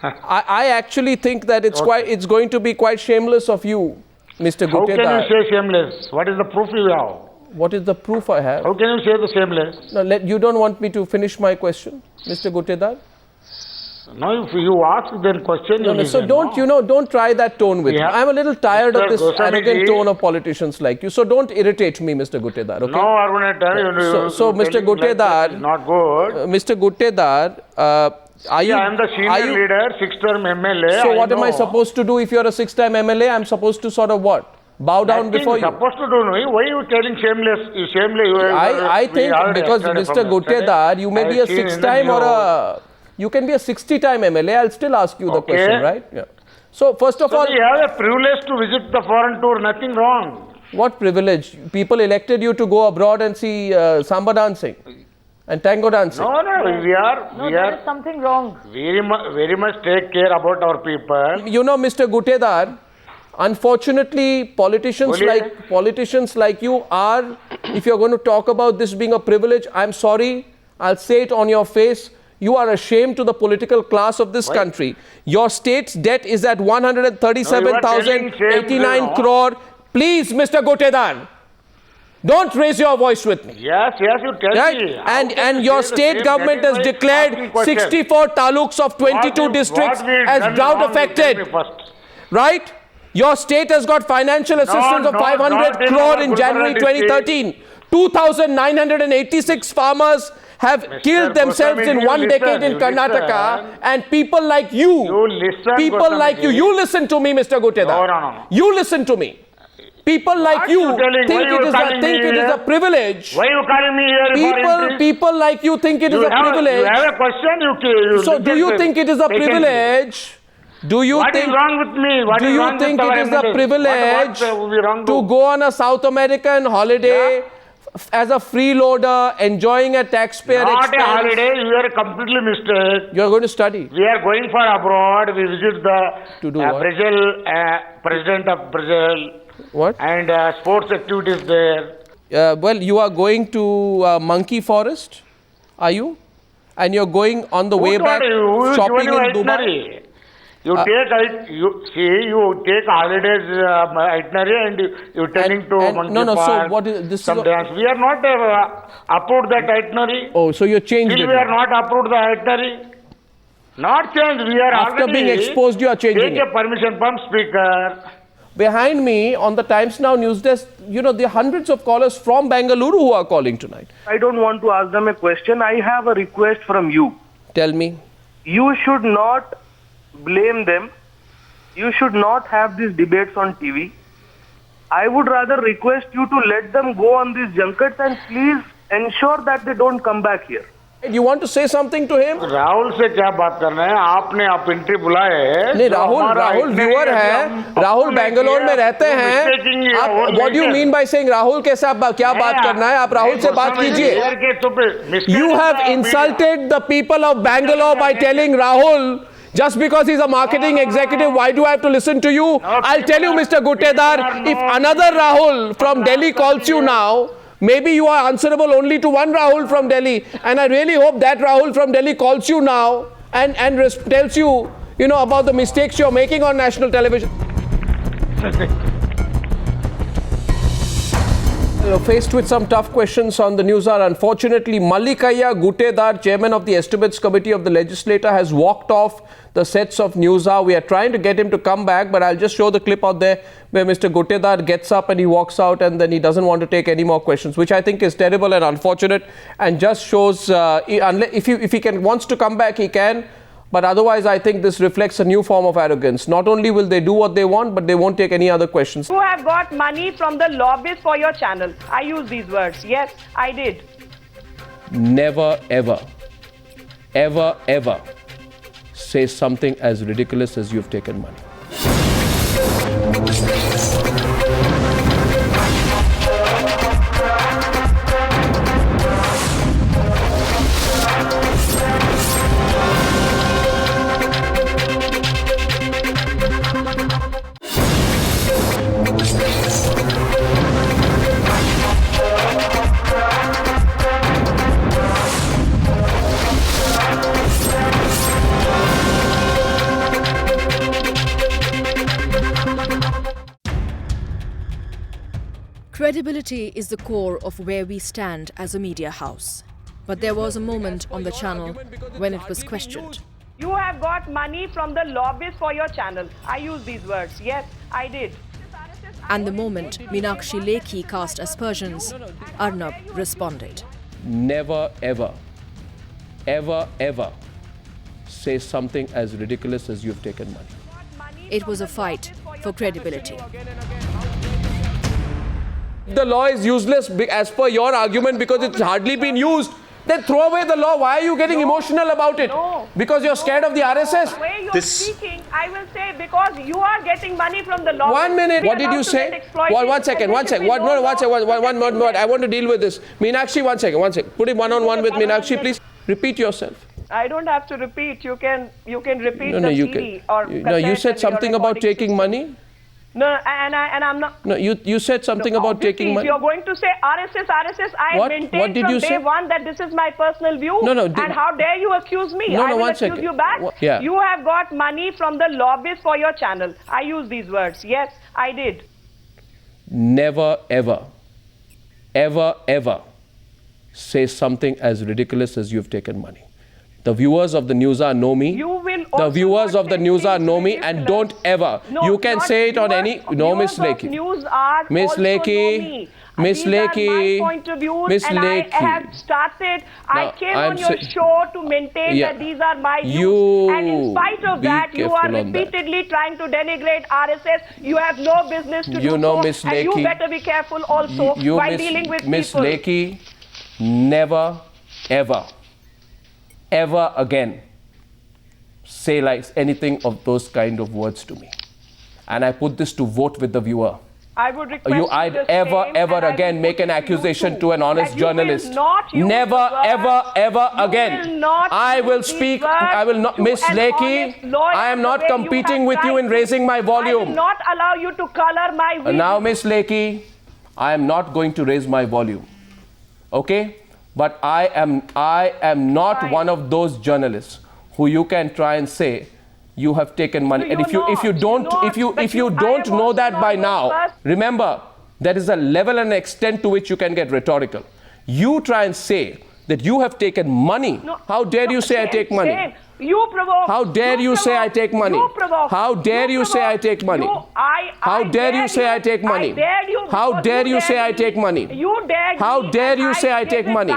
I actually think that it's going to be quite shameless of you, Mr. Gutedar. How can you say shameless? What is the proof you have? What is the proof I have? How can you say the shameless? No, you don't want me to finish my question, Mr. Gutedar? No, if you ask then question, so don't try that tone with me. I'm a little tired of this arrogant tone of politicians like you. So don't irritate me, Mr. Gutedar. Okay? No argument. So Mr. Gutedar, not good. Mr. Gutedar, are you? I am the senior leader, 6-term MLA. So what am I supposed to do if you're a 6-time MLA? I'm supposed to sort of what? Bow down before you? Supposed to do no. Why are you telling shameless? I think because Mr. Gutedar, you may be a 6-time or a. You can be a 60-time MLA. I'll still ask you the question, right? Yeah. So first of all, you have a privilege to visit the foreign tour. Nothing wrong. What privilege? People elected you to go abroad and see samba dancing and tango dancing. No, we are. There is something wrong. Very much take care about our people. You know, Mr. Gutedar, unfortunately, politicians like you are. If you're going to talk about this being a privilege, I'm sorry. I'll say it on your face. You are a shame to the political class of this country. Your state's debt is at 137,089 crore. Please, Mr. Gutedar, don't raise your voice with me. Yes, you tell me. And your state government has declared 64 taluks of 22 districts as drought affected. Right? Your state has got financial assistance of 500 crore in January 2013. 2,986 farmers have killed themselves in one decade in Karnataka, and people like you, you listen to me, Mr. Gutedar. No. You listen to me. People like you think it is a privilege. Why are you calling me here? People like you think it is a privilege. You have a question, so do you think it is a privilege? Do you what think is wrong with me? What do you think it is a privilege to go on a South American holiday as a freeloader, enjoying a taxpayer expense? Not a holiday, you are completely mistaken. You are going to study. We are going for abroad. We visit the Brazil, President of Brazil. What? And sports activities there. Well, you are going to Monkey Forest, are you? And you're going on the way back shopping in Dubai. You take holidays itinerary and you're turning to Monkey Park. So what is this? Sometimes we are not approved that itinerary. Oh, so you changed it. We are not approved the itinerary. Not changed. We are after already being exposed. You are changing take a permission from speaker. Behind me on the Times Now news desk, there are hundreds of callers from Bengaluru who are calling tonight. I don't want to ask them a question. I have a request from you. Tell me. You should not blame them. You should not have these debates on TV. I would rather request you to let them go on these junkets and please ensure that they don't come back here. You want to say something to him? Rahul से क्या बात करना है? आपने आप entry बुलाए? नहीं, Rahul viewer है. राहुल बेंगलोर में रहते हैं. What do you mean by saying Rahul के साथ क्या बात करना है? आप राहुल से बात कीजिए. You have insulted the people of Bangalore by telling Rahul. Just because he's a marketing executive, why do I have to listen to you? I'll tell you, Mr. Gutedar, if another Rahul from Delhi calls you now, maybe you are answerable only to one Rahul from Delhi. And I really hope that Rahul from Delhi calls you now and tells you, about the mistakes you're making on national television. Faced with some tough questions on the Newshour, unfortunately, Mallikaiah Gutedar, chairman of the Estimates Committee of the Legislature, has walked off the sets of Newshour. We are trying to get him to come back, but I'll just show the clip out there where Mr. Gutedar gets up and he walks out and then he doesn't want to take any more questions, which I think is terrible and unfortunate, and just shows if he wants to come back, he can. But otherwise, I think this reflects a new form of arrogance. Not only will they do what they want, but they won't take any other questions. You have got money from the lobbyists for your channel. I use these words. Yes, I did. Never, ever, ever, ever say something as ridiculous as you've taken money. Credibility is the core of where we stand as a media house. But there was a moment on the channel when it was questioned. You have got money from the lobbyists for your channel. I use these words. Yes, I did. And the moment Meenakshi Lekhi cast aspersions, Arnab responded. Never, ever, ever, ever say something as ridiculous as you've taken money. It was a fight for credibility. The law is useless as per your argument because it's hardly been used. Then throw away the law. Why are you getting emotional about it? Because you're scared of the RSS? The way you're speaking, I will say because you are getting money from the law. 1 minute. What did you say? One second. I want to deal with this. Meenakshi, one second. Put it one-on-one with Meenakshi, please. Repeat yourself. I don't have to repeat. You can repeat you said something about taking money. No, and I'm not. No, you said something about taking money. If you're going to say RSS, I maintained from day one that this is my personal view. And how dare you accuse me? I will accuse you back. You have got money from the lobbyists for your channel. I use these words. Yes, I did. Never, ever, ever, ever say something as ridiculous as you've taken money. The viewers of the Newshour know me. The viewers of the Newshour know me, and don't ever. You can say it on any. No, Miss Lekhi. Miss Lekhi. Miss Lekhi. Miss Lekhi. I have started. I came on your show to maintain that these are my views. And in spite of that, you are repeatedly trying to denigrate RSS. You have no business to do so. Miss Lekhi. And you better be careful also while dealing with people. Miss Lekhi, never, ever again say like anything of those kind of words to me. And I put this to vote with the viewer. I would request I'd ever again make an accusation to an honest journalist. Never, ever again. I will speak. I will not. Miss Lekhi, I am not competing with you in raising my volume. I will not allow you to color my video. Now, Miss Lekhi, I am not going to raise my volume. Okay? But I am not one of those journalists who you can try and say you have taken money. And if you don't know that by now, remember there is a level and extent to which you can get rhetorical. You try and say that you have taken money. How dare you say I take money? You provoke. How dare you say I take money? How dare you say I take money? How dare you say I take money? How dare you say I take money? How dare you say I take money?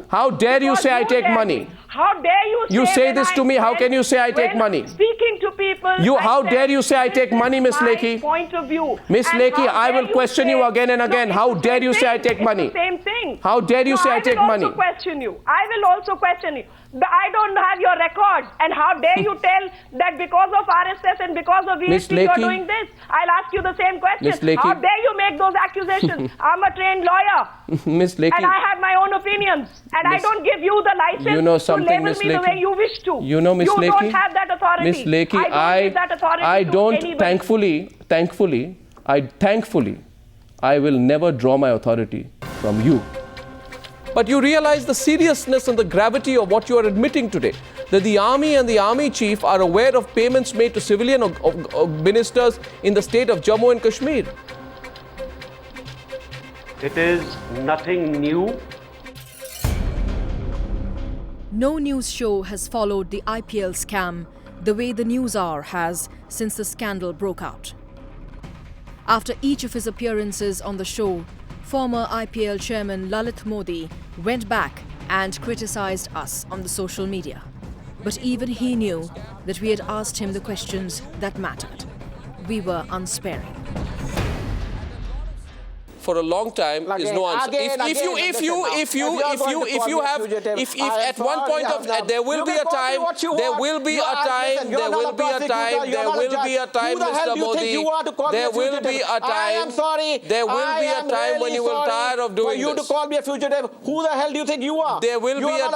How dare you say I take money? How dare you say you say this to me? How can you say I take money? Speaking to people. How dare you say I take money, Miss Lekhi? Point of view. Miss Lekhi, I will question you again and again. How dare you say I take money? Same thing. How dare you say I take money? I will also question you. I will also question you. I don't have your records, and how dare you tell that because of RSS and because of VSP you are doing this? I'll ask you the same question. How dare you make those accusations? I'm a trained lawyer. Miss Lekhi. And I have my own opinions. And I don't give you the license to label me the way you wish to. You know, Miss Lekhi. You don't have that authority. Miss Lekhi, I don't thankfully, I will never draw my authority from you. But you realize the seriousness and the gravity of what you are admitting today. That the army and the army chief are aware of payments made to civilian ministers in the state of Jammu and Kashmir. It is nothing new. No news show has followed the IPL scam the way the NewsHour has since the scandal broke out. After each of his appearances on the show, former IPL chairman Lalit Modi went back and criticized us on the social media. But even he knew that we had asked him the questions that mattered. We were unsparing. For a long time is no answer. If at one point of there will be a time, there will be a time, Mr. Modi, there will be a time, when you will tire of doing this. For you to call me a fugitive, who the hell do you think you are? There will be a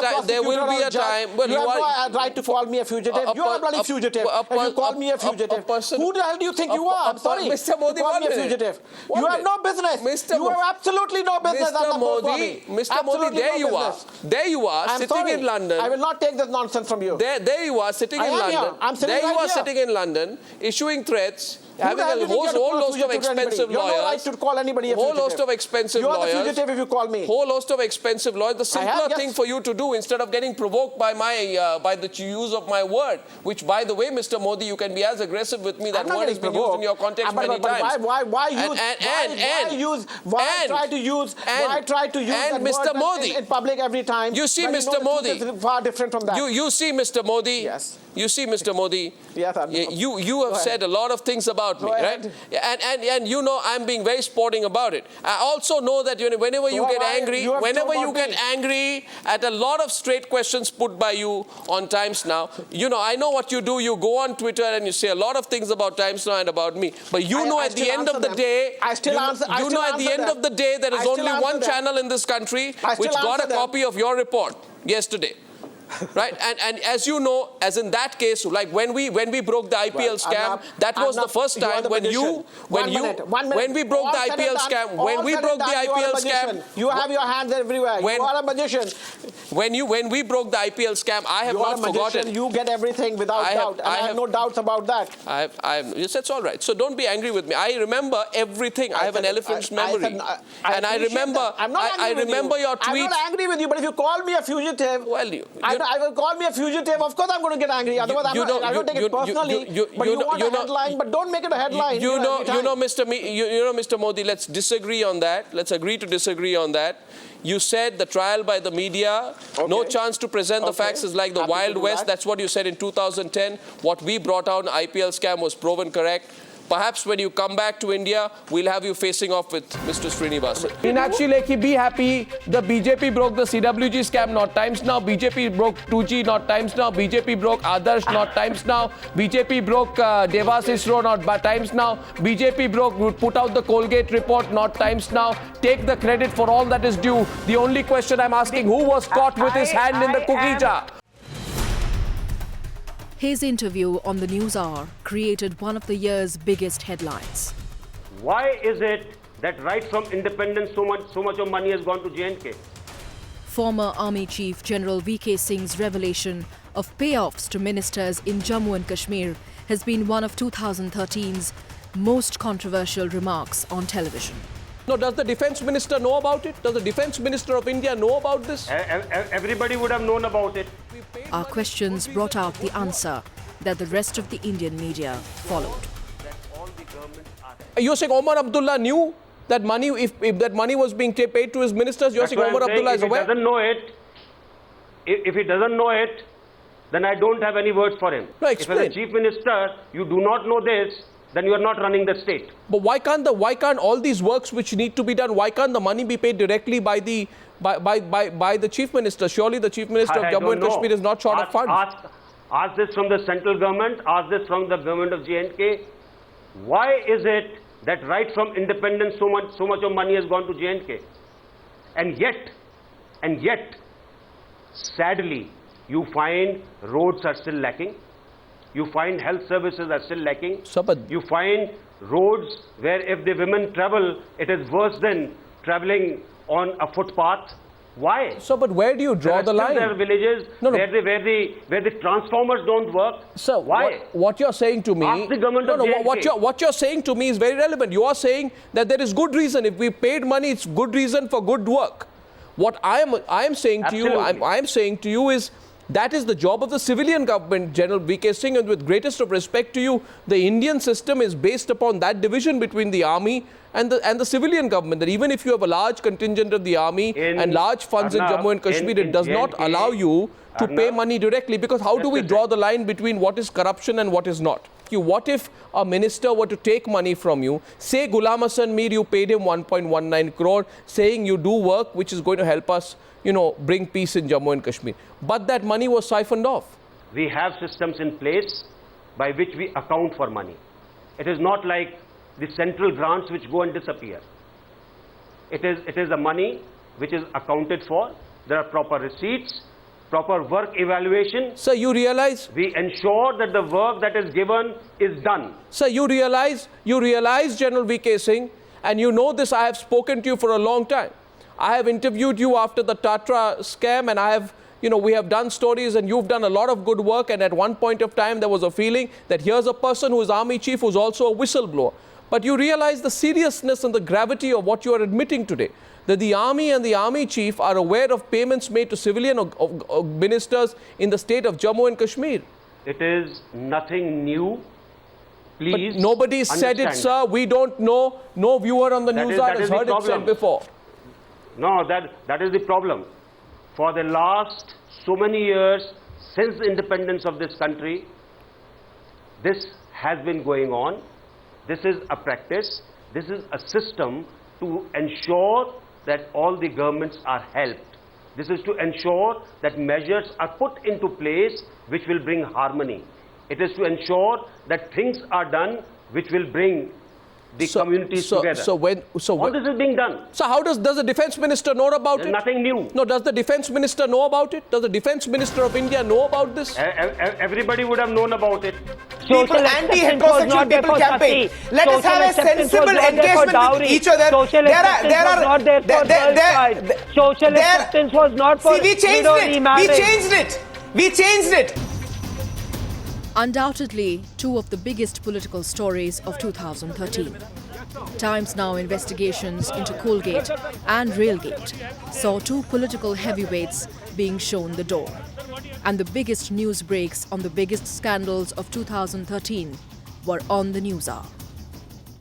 time, but you have no right to call me a fugitive. You are a bloody fugitive. If you call me a fugitive, who the hell do you think you are? I'm sorry. Mr. Modi, call me a fugitive. You have no business. You have absolutely no business. Mr. Modi, there you are. There you are, sitting in London. I will not take this nonsense from you. There you are, sitting in London. There you are, sitting in London, issuing threats, having a whole host of expensive lawyers. You have no right to call anybody a fugitive. Whole host of expensive lawyers. You are the fugitive if you call me. Whole host of expensive lawyers. The simpler thing for you to do, instead of getting provoked by the use of my word, which, by the way, Mr. Modi, you can be as aggressive with me. That word has been used in your context many times. Why try to use that Mr. Modi in public every time? You see, Mr. Modi, is far different from that. You see, Mr. Modi. Yes. You see, Mr. Modi. Yes, you have said a lot of things about me, right? And you know I'm being very sporting about it. I also know that whenever you get angry at a lot of straight questions put by you on Times Now, I know what you do. You go on Twitter and you say a lot of things about Times Now and about me. But at the end of the day, there is only one channel in this country which got a copy of your report yesterday. Right, and as you know, as in that case, like when we broke the IPL scam, that was the first time when we broke the IPL scam. You have your hands everywhere. You are a magician. When we broke the IPL scam, I have not forgotten. You get everything without doubt, and I have no doubts about that. Yes, that's all right. So don't be angry with me. I remember everything. I have an elephant's memory, and I remember. I remember your tweet. I'm not angry with you, but if you call me a fugitive, I will call me a fugitive. Of course, I'm going to get angry. Otherwise, I don't take it personally. But you want a headline, but don't make it a headline. Mr. Modi. Let's disagree on that. Let's agree to disagree on that. You said the trial by the media, no chance to present the facts, is like the Wild West. That's what you said in 2010. What we brought out, IPL scam, was proven correct. Perhaps when you come back to India, we'll have you facing off with Mr. Srinivasan. Meenakshi Lekhi, be happy. The BJP broke the CWG scam, not Times Now. BJP broke 2G, not Times Now. BJP broke Adarsh, not Times Now. BJP broke Devas ISRO, not Times Now. BJP put out the Colgate report, not Times Now. Take the credit for all that is due. The only question I'm asking, who was caught with his hand in the cookie jar? His interview on the NewsHour created one of the year's biggest headlines. Why is it that right from independence so much of money has gone to J&K? Former Army Chief General VK Singh's revelation of payoffs to ministers in Jammu and Kashmir has been one of 2013's most controversial remarks on television. No, does the Defence Minister know about it? Does the Defence Minister of India know about this? Everybody would have known about it. Our questions brought out the answer that the rest of the Indian media followed. You're saying Omar Abdullah knew that money, if that money was being paid to his ministers, you're saying Omar Abdullah is aware? If he doesn't know it, if he doesn't know it, then I don't have any words for him. No, if as a chief minister, you do not know this, then you are not running the state. But why can't all these works which need to be done, why can't the money be paid directly by the chief minister? Surely the chief minister of Jammu and Kashmir is not short of funds. Ask this from the central government, ask this from the government of J&K. Why is it that right from independence so much of money has gone to J&K? And yet, sadly, you find roads are still lacking. You find health services are still lacking. You find roads where if the women travel, it is worse than traveling on a footpath. Why? So, but where do you draw the line? There are villages where the transformers don't work. Sir, why? What you're saying to me? Ask the government of JNK. What you're saying to me is very relevant. You are saying that there is good reason. If we paid money, it's good reason for good work. What I am saying to you, I am saying to you is that is the job of the civilian government, General V.K. Singh, and with greatest of respect to you, the Indian system is based upon that division between the army and the civilian government, that even if you have a large contingent of the army and large funds in Jammu and Kashmir, it does not allow you to pay money directly, because how do we draw the line between what is corruption and what is not? What if a minister were to take money from you, say Ghulam Hasan Mir, you paid him 1.19 crore, saying you do work which is going to help us, bring peace in Jammu and Kashmir, but that money was siphoned off. We have systems in place by which we account for money. It is not like the central grants which go and disappear. It is the money which is accounted for. There are proper receipts, proper work evaluation. Sir, you realize? We ensure that the work that is given is done. Sir, you realize, General V.K. Singh, and you know this, I have spoken to you for a long time. I have interviewed you after the Tatra scam, and I have, we have done stories, and you've done a lot of good work, and at one point of time there was a feeling that here's a person who is army chief who's also a whistleblower. But you realize the seriousness and the gravity of what you are admitting today, that the army and the army chief are aware of payments made to civilian ministers in the state of Jammu and Kashmir. It is nothing new. Please, but nobody said it, sir. We don't know. No viewer on the news has heard it said before. No, that is the problem. For the last so many years, since the independence of this country, this has been going on. This is a practice. This is a system to ensure that all the governments are helped. This is to ensure that measures are put into place which will bring harmony. It is to ensure that things are done which will bring the communities together. All this is being done. So how does the defense minister know about it? Nothing new. No, does the defense minister know about it? Does the defense minister of India know about this? Everybody would have known about it. People anti-heterosexual people campaign. Let us have a sensible engagement with each other. Social acceptance was not there for girls' side. Social acceptance was not for widow remarriage. We changed it. Undoubtedly, two of the biggest political stories of 2013. Times Now investigations into Colgate and Railgate saw two political heavyweights being shown the door. And the biggest news breaks on the biggest scandals of 2013 were on the NewsHour.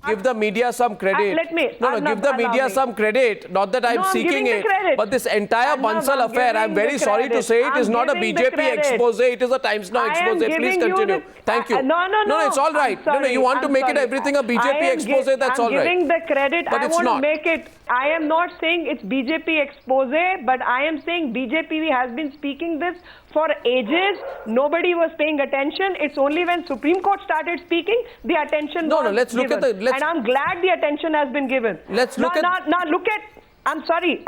Give the media some credit. Give the media some credit. Not that I'm seeking it, but this entire Bansal affair, I'm very sorry to say, it is not a BJP expose, it is a Times Now expose. Please continue. Thank you. No, it's all right. No, you want to make it everything a BJP expose, that's all right. I'm giving the credit. But I want to make it. I am not saying it's BJP expose, but I am saying BJP has been speaking this for ages. Nobody was paying attention. It's only when Supreme Court started speaking, the attention was given. Let's look at the... And I'm glad the attention has been given. Let's look at... Now look at... I'm sorry.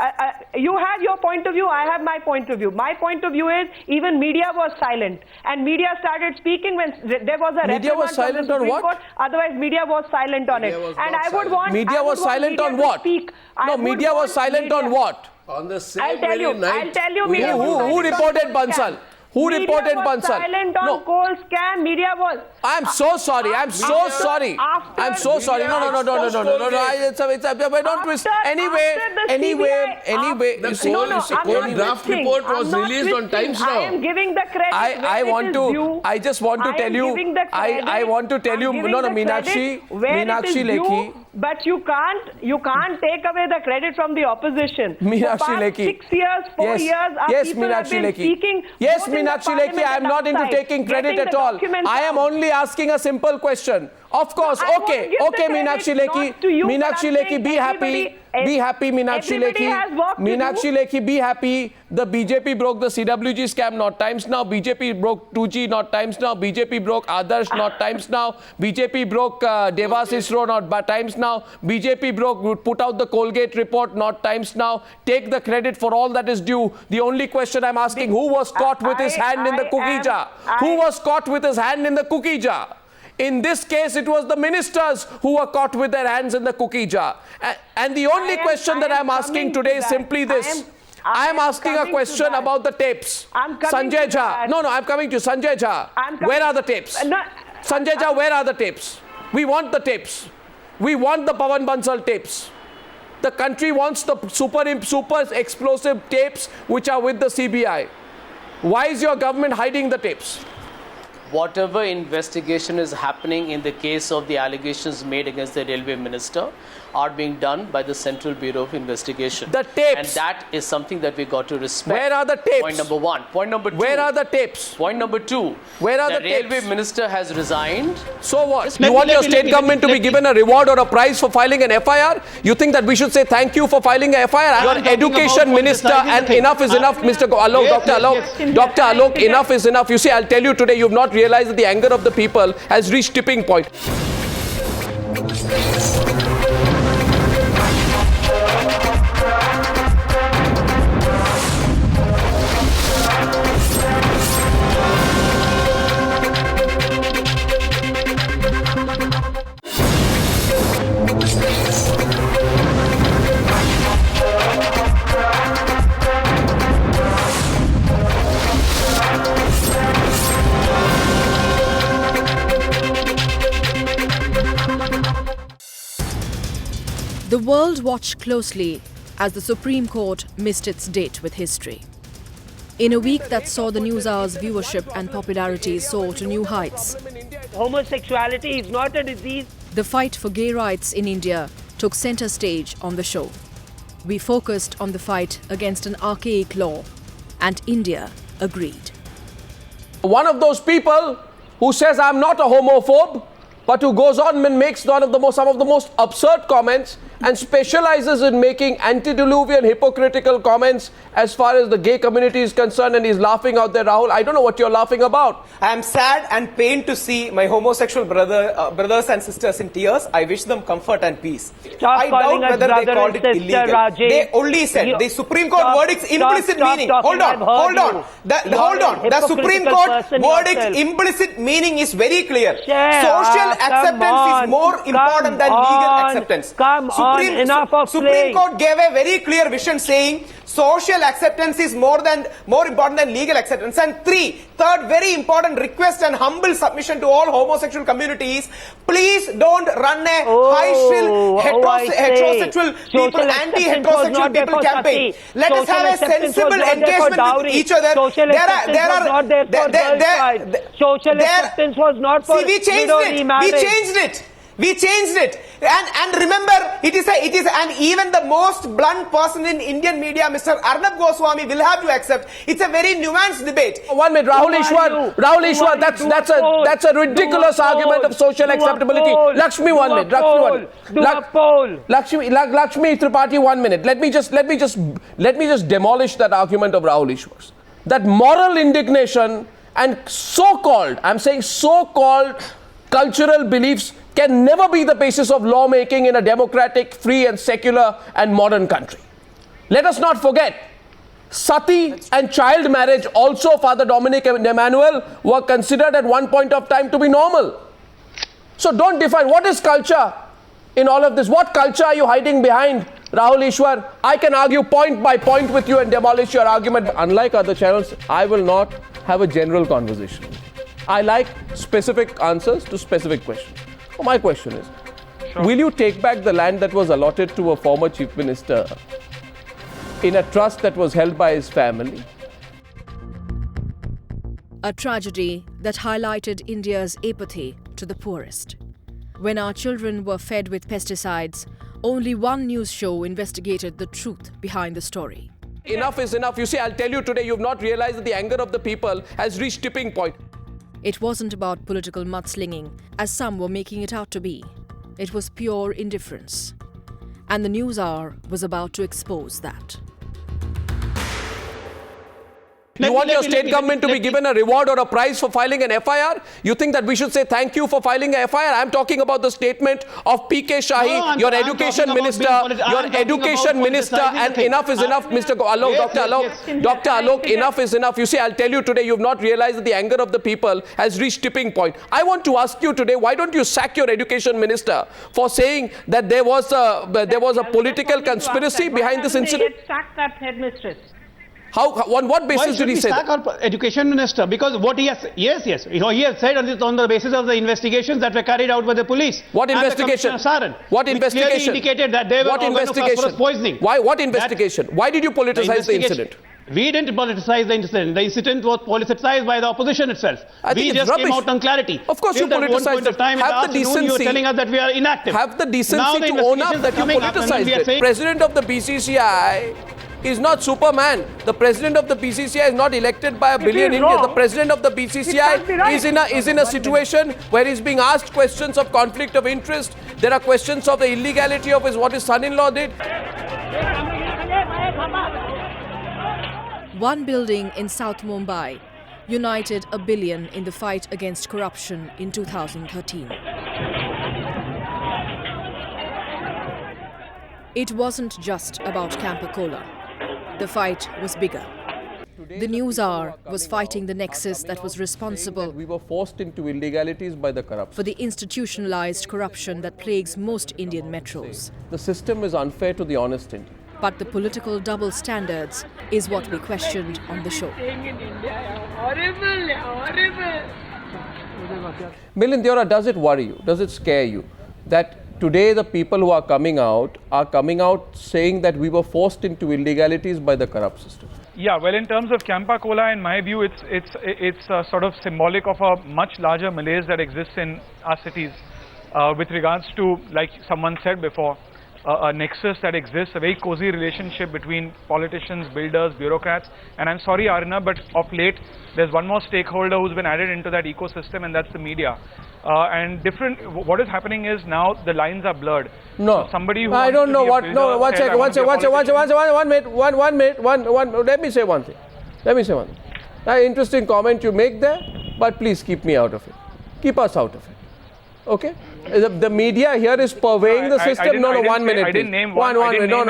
You have your point of view. I have my point of view. My point of view is even media was silent. And media started speaking when there was a media was silent on what? Court. Otherwise, media was silent on it. And I would want... Media was silent on what? No, media was silent on what? On the same I'll tell you. Media who reported Bansal? Who reported Bansal? Silent on coal scam. Media was. I'm so sorry. I'm so sorry. I'm so sorry. No. Don't twist. Anyway. The whole draft report was released on Times Now. I am giving the credit. I just want to tell you. I want to tell you. No, Meenakshi Lekhi. But you can't take away the credit from the opposition. Meenakshi Lekhi. 6 years, 4 years, our people have been speaking. Yes, Meenakshi Lekhi, I am not into taking credit at all. I am only asking a simple question. Of course, okay, Meenakshi Lekhi, be happy. Be happy, Meenakshi Lekhi. Meenakshi Lekhi, be happy. The BJP broke the CWG scam, not Times Now. BJP broke 2G, not Times Now. BJP broke Adarsh, not Times Now. BJP broke Devas ISRO, not Times Now. BJP put out the Colgate report, not Times Now. Take the credit for all that is due. The only question I'm asking, who was caught with his hand in the cookie jar? Who was caught with his hand in the cookie jar? In this case, it was the ministers who were caught with their hands in the cookie jar. And the only question that I'm asking today is simply this. I am asking a question about the tapes. Sanjay Jha. No, I'm coming to you. Sanjay Jha. Where are the tapes? Sanjay Jha, where are the tapes? We want the tapes. We want the Pawan Bansal tapes. The country wants the super explosive tapes which are with the CBI. Why is your government hiding the tapes? Whatever investigation is happening in the case of the allegations made against the railway minister are being done by the Central Bureau of Investigation. The tapes. And that is something that we got to respect. Where are the tapes? Point number one. Point number two. Where are the tapes? Point number two. Where are the railway tapes? minister has resigned. So what? You want your state government to be given a reward or a prize for filing an FIR? You think that we should say thank you for filing a FIR? I'm an education minister and enough is enough, Mr. Alok, Dr. Alok. Dr. Alok, enough is enough. You see, I'll tell you today, you've not realized that the anger of the people has reached tipping point. The world watched closely as the Supreme Court missed its date with history. In a week that saw the NewsHour's viewership and popularity soar to new heights, homosexuality is not a disease. The fight for gay rights in India took center stage on the show. We focused on the fight against an archaic law, and India agreed. One of those people who says I'm not a homophobe, but who goes on and makes some of the most absurd comments and specializes in making antediluvian hypocritical comments as far as the gay community is concerned, and he's laughing out there. Rahul, I don't know what you're laughing about. I am sad and pained to see my homosexual brothers and sisters in tears. I wish them comfort and peace. I doubt whether they called it illegal. Rajesh. They only said the Supreme Court verdict's implicit meaning. Hold on. The Supreme Court verdict's implicit meaning is very clear. Social acceptance is more important than legal acceptance. Supreme Court gave a very clear vision saying social acceptance is more important than legal acceptance. And third very important request and humble submission to all homosexual communities: please don't run a high-shrill heterosexual people, anti-heterosexual people campaign. Let us have a sensible engagement with each other. Social acceptance was not for We changed it. And remember, it is and even the most blunt person in Indian media, Mr. Arnab Goswami, will have to accept. It's a very nuanced debate. 1 minute, Rahul Ishwar, that's a ridiculous argument of social acceptability. Lakshmi, 1 minute. Lakshmi Tripathi, 1 minute. Let me just demolish that argument of Rahul Ishwar's. That moral indignation and so-called cultural beliefs can never be the basis of lawmaking in a democratic, free and secular and modern country. Let us not forget, sati and child marriage also, Father Dominic and Emmanuel, were considered at one point of time to be normal. So don't define what is culture in all of this. What culture are you hiding behind, Rahul Ishwar? I can argue point by point with you and demolish your argument. Unlike other channels, I will not have a general conversation. I like specific answers to specific questions. My question is, will you take back the land that was allotted to a former chief minister in a trust that was held by his family? A tragedy that highlighted India's apathy to the poorest. When our children were fed with pesticides, only one news show investigated the truth behind the story. Enough is enough. You see, I'll tell you today, you've not realized that the anger of the people has reached tipping point. It wasn't about political mudslinging, as some were making it out to be. It was pure indifference. And the NewsHour was about to expose that. You want your state government to be given a reward or a prize for filing an FIR? You think that we should say thank you for filing a FIR? I'm talking about the statement of P.K. Shahi, your education minister, and enough is enough, Mr. Alok, Dr. Alok, enough is enough. You see, I'll tell you today, you've not realized that the anger of the people has reached tipping point. I want to ask you today, why don't you sack your education minister for saying that there was a political conspiracy behind this incident? Sack that headmistress. On what basis did he say that? Our education minister, because what he has, yes, he has said on the basis of the investigations that were carried out by the police. What investigation? What investigation? Indicated that they were organophosphorus poisoning. Why? What investigation? Why did you politicize the incident? We didn't politicize the incident. The incident was politicized by the opposition itself. We just came out on clarity. Of course you politicized it. Have the decency. You were telling us that we are inactive. Have the decency to own up that you politicized it. President of the BCCI is not Superman. The president of the BCCI is not elected by a billion Indians. The president of the BCCI is in a situation where he's being asked questions of conflict of interest. There are questions of the illegality of what his son-in-law did. One building in South Mumbai united a billion in the fight against corruption in 2013. It wasn't just about Campa Cola. The fight was bigger. The News Hour was fighting the nexus that was responsible. We were forced into illegalities by the corruption. For the institutionalized corruption that plagues most Indian metros. The system is unfair to the honest Indian. But the political double standards is what we questioned on the show. Milind Deora, does it worry you? Does it scare you that today the people who are coming out saying that we were forced into illegalities by the corrupt system? Yeah, well, in terms of Campa Cola, in my view, it's sort of symbolic of a much larger malaise that exists in our cities with regards to, like someone said before, a nexus that exists, a very cozy relationship between politicians, builders, bureaucrats. And I'm sorry, Arnab, but of late, there's one more stakeholder who's been added into that ecosystem, and that's the media. What is happening is now the lines are blurred. No, so somebody who I don't know what. No, one second. Let me say one thing. Interesting comment you make there, but please keep me out of it. Keep us out of it. Okay? The media here is purveying the system. One minute. I didn't name one minute. No,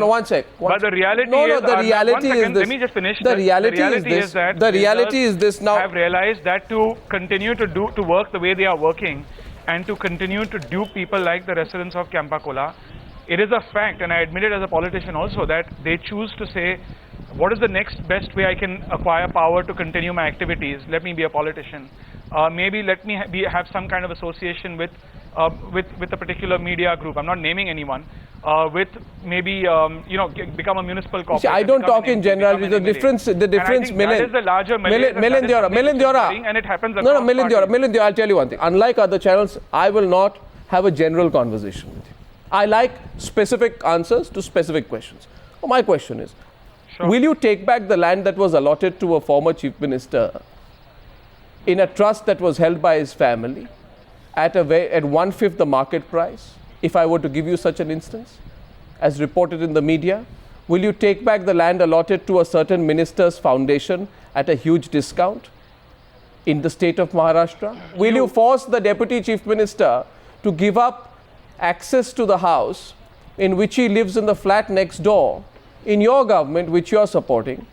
one sec. But the reality is, the reality is this. Let me just finish. The reality is that the reality is this now. Have realized that to continue to work the way they are working, and to continue to dupe people like the residents of Campa Cola, it is a fact, and I admit it as a politician also, that they choose to say, what is the next best way I can acquire power to continue my activities? Let me be a politician. Maybe let me have some kind of association with a particular media group. I'm not naming anyone. With maybe become a municipal corporation. See, I don't talk in general. The difference, Milind. That is the larger Milind Deora. And it happens. No, Milind Deora. I'll tell you one thing. Unlike other channels, I will not have a general conversation with you. I like specific answers to specific questions. My question is, will you take back the land that was allotted to a former chief minister in a trust that was held by his family at 1/5 the market price, if I were to give you such an instance, as reported in the media? Will you take back the land allotted to a certain minister's foundation at a huge discount in the state of Maharashtra? Will you force the deputy chief minister to give up access to the house in which he lives in the flat next door in your government, which you are supporting,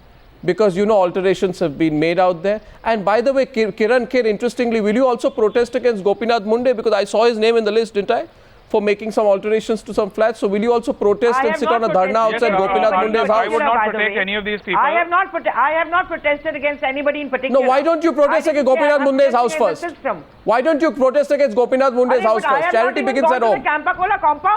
because you know alterations have been made out there? And by the way, Kiran Kher, interestingly, will you also protest against Gopinath Munde? Because I saw his name in the list, didn't I? For making some alterations to some flats. So will you also protest and sit on a dharna outside Gopinath Munde's house? I would not protect any of these people. I have not protested against anybody in particular. No, why don't you protest against Gopinath Munde's house first? Why don't you protest against Gopinath Munde's house first? Charity begins at home.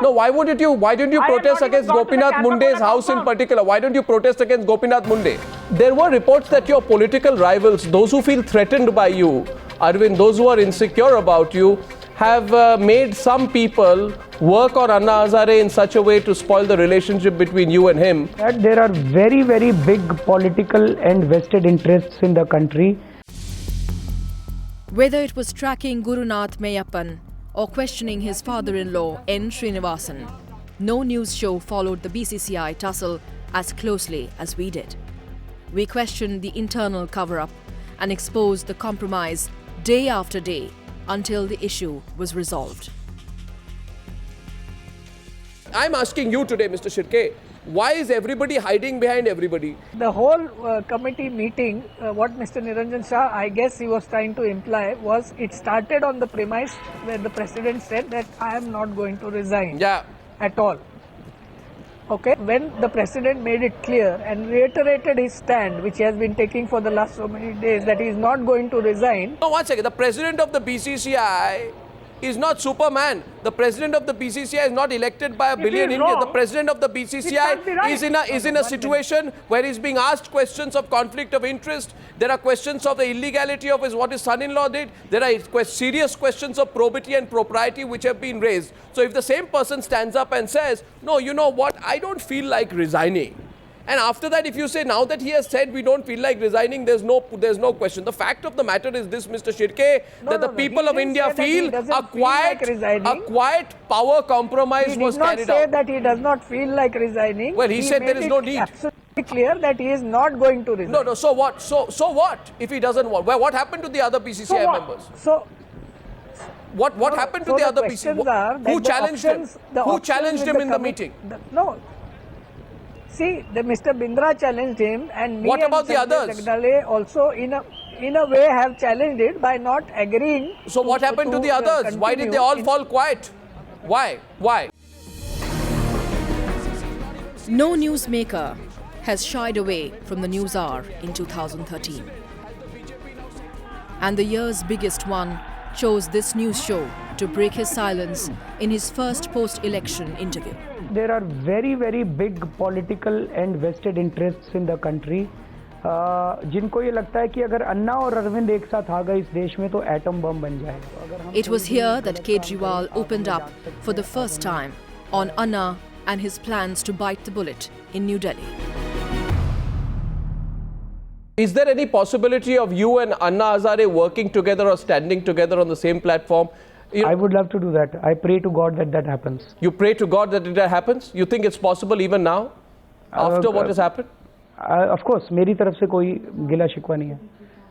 No, why don't you protest against Gopinath Munde's house in particular? Why don't you protest against Gopinath Munde? There were reports that your political rivals, those who feel threatened by you, Arvind, those who are insecure about you, have made some people work on Anna Hazare in such a way to spoil the relationship between you and him. That there are very, very big political and vested interests in the country. Whether it was tracking Gurunath Meyyappan or questioning his father-in-law N. Srinivasan, no news show followed the BCCI tussle as closely as we did. we questioned the internal cover-up and exposed the compromise day after day until the issue was resolved. I'm asking you today, Mr. Shirke, why is everybody hiding behind everybody? The whole committee meeting, what Mr. Niranjan Shah, I guess he was trying to imply, was it started on the premise where the president said that I am not going to resign at all. Okay, when the president made it clear and reiterated his stand, which he has been taking for the last so many days, that he is not going to resign. No, one second. The president of the BCCI is not Superman. The president of the BCCI is not elected by a billion Indians. The president of the BCCI is in a situation where he's being asked questions of conflict of interest. There are questions of the illegality of what his son-in-law did. There are serious questions of probity and propriety which have been raised. So if the same person stands up and says, no, you know what, I don't feel like resigning. And after that, if you say now that he has said we don't feel like resigning, there's no question. The fact of the matter is this, Mr. Shirke, that the people of India feel a quiet power compromise was carried out. He did not say that he does not feel like resigning. Well, he said there is no need. Absolutely clear that he is not going to resign. No, so what? So what if he doesn't want? What happened to the other BCCI members? What happened to the other BCCI? Who challenged him? Who challenged him in the meeting? No. See, Mr. Bindra challenged him, and me what about and the others? Jagdale also in a way have challenged it by not agreeing. So what happened to the others? Continue. Why did they all fall quiet? Why? No newsmaker has shied away from the News Hour in 2013. And the year's biggest one chose this news show to break his silence in his first post-election interview. There are very, very big political and vested interests in the country. जिनको ये लगता है कि अगर अन्ना और अरविंद एक साथ आ गए इस देश में तो एटम बम बन जाएगा. It was here that Kejriwal opened up for the first time on Anna and his plans to bite the bullet in New Delhi. Is there any possibility of you and Anna Hazare working together or standing together on the same platform? I would love to do that. I pray to God that that happens. You pray to God that it happens? You think it's possible even now? After what has happened? Of course. मेरी तरफ से कोई गिला शिकवा नहीं है.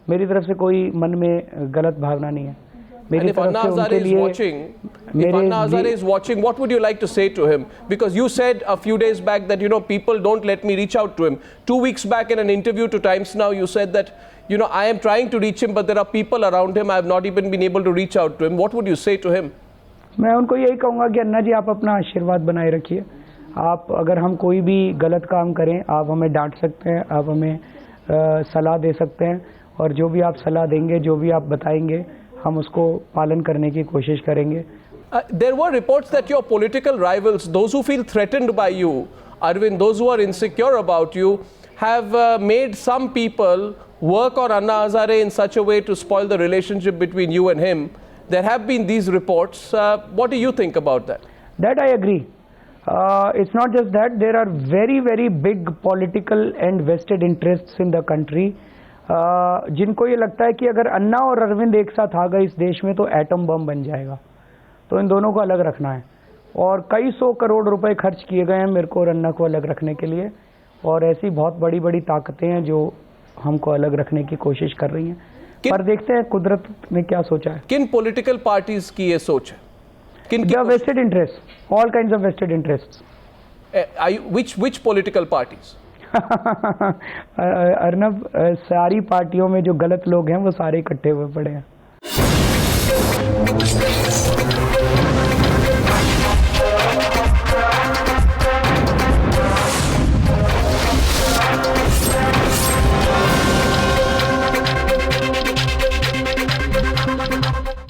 मेरी तरफ से कोई मन में गलत भावना नहीं है. And if Anna Hazare is watching, what would you like to say to him? Because you said a few days back that, people don't let me reach out to him. 2 weeks back in an interview to Times Now, you said that, I am trying to reach him, but there are people around him. I have not even been able to reach out to him. What would you say to him? मैं उनको यही कहूँगा कि अन्ना जी आप अपना आशीर्वाद बनाए रखिए. आप अगर हम कोई भी गलत काम करें, आप हमें डांट सकते हैं, आप हमें सलाह दे सकते हैं, और जो भी आप सलाह देंगे, जो भी आप बताएंगे, हम उसको पालन करने की कोशिश करेंगे. There were reports that your political rivals, those who feel threatened by you, Arvind, those who are insecure about you, have made some people work on Anna Hazare in such a way to spoil the relationship between you and him. There have been these reports. What do you think about that? That I agree. It's not just that. There are very, very big political and vested interests in the country. जिनको ये लगता है कि अगर अन्ना और अरविंद एक साथ आ गए इस देश में तो एटम बम बन जाएगा. तो इन दोनों को अलग रखना है. और कई 100 करोड़ रुपए खर्च किए गए हैं मेरे को और अन्ना को अलग रखने के लिए. और ऐसी बहुत बड़ी बड़ी ताकतें हैं जो हमको अलग रखने की कोशिश कर रही हैं. पर देखते हैं कुदरत ने क्या सोचा है. किन पॉलिटिकल पार्टीज की ये सोच है? vested interests, all kinds of vested interests. Which political parties? Arnab, सारी पार्टियों में जो गलत लोग हैं वो सारे इकट्ठे हुए पड़े हैं.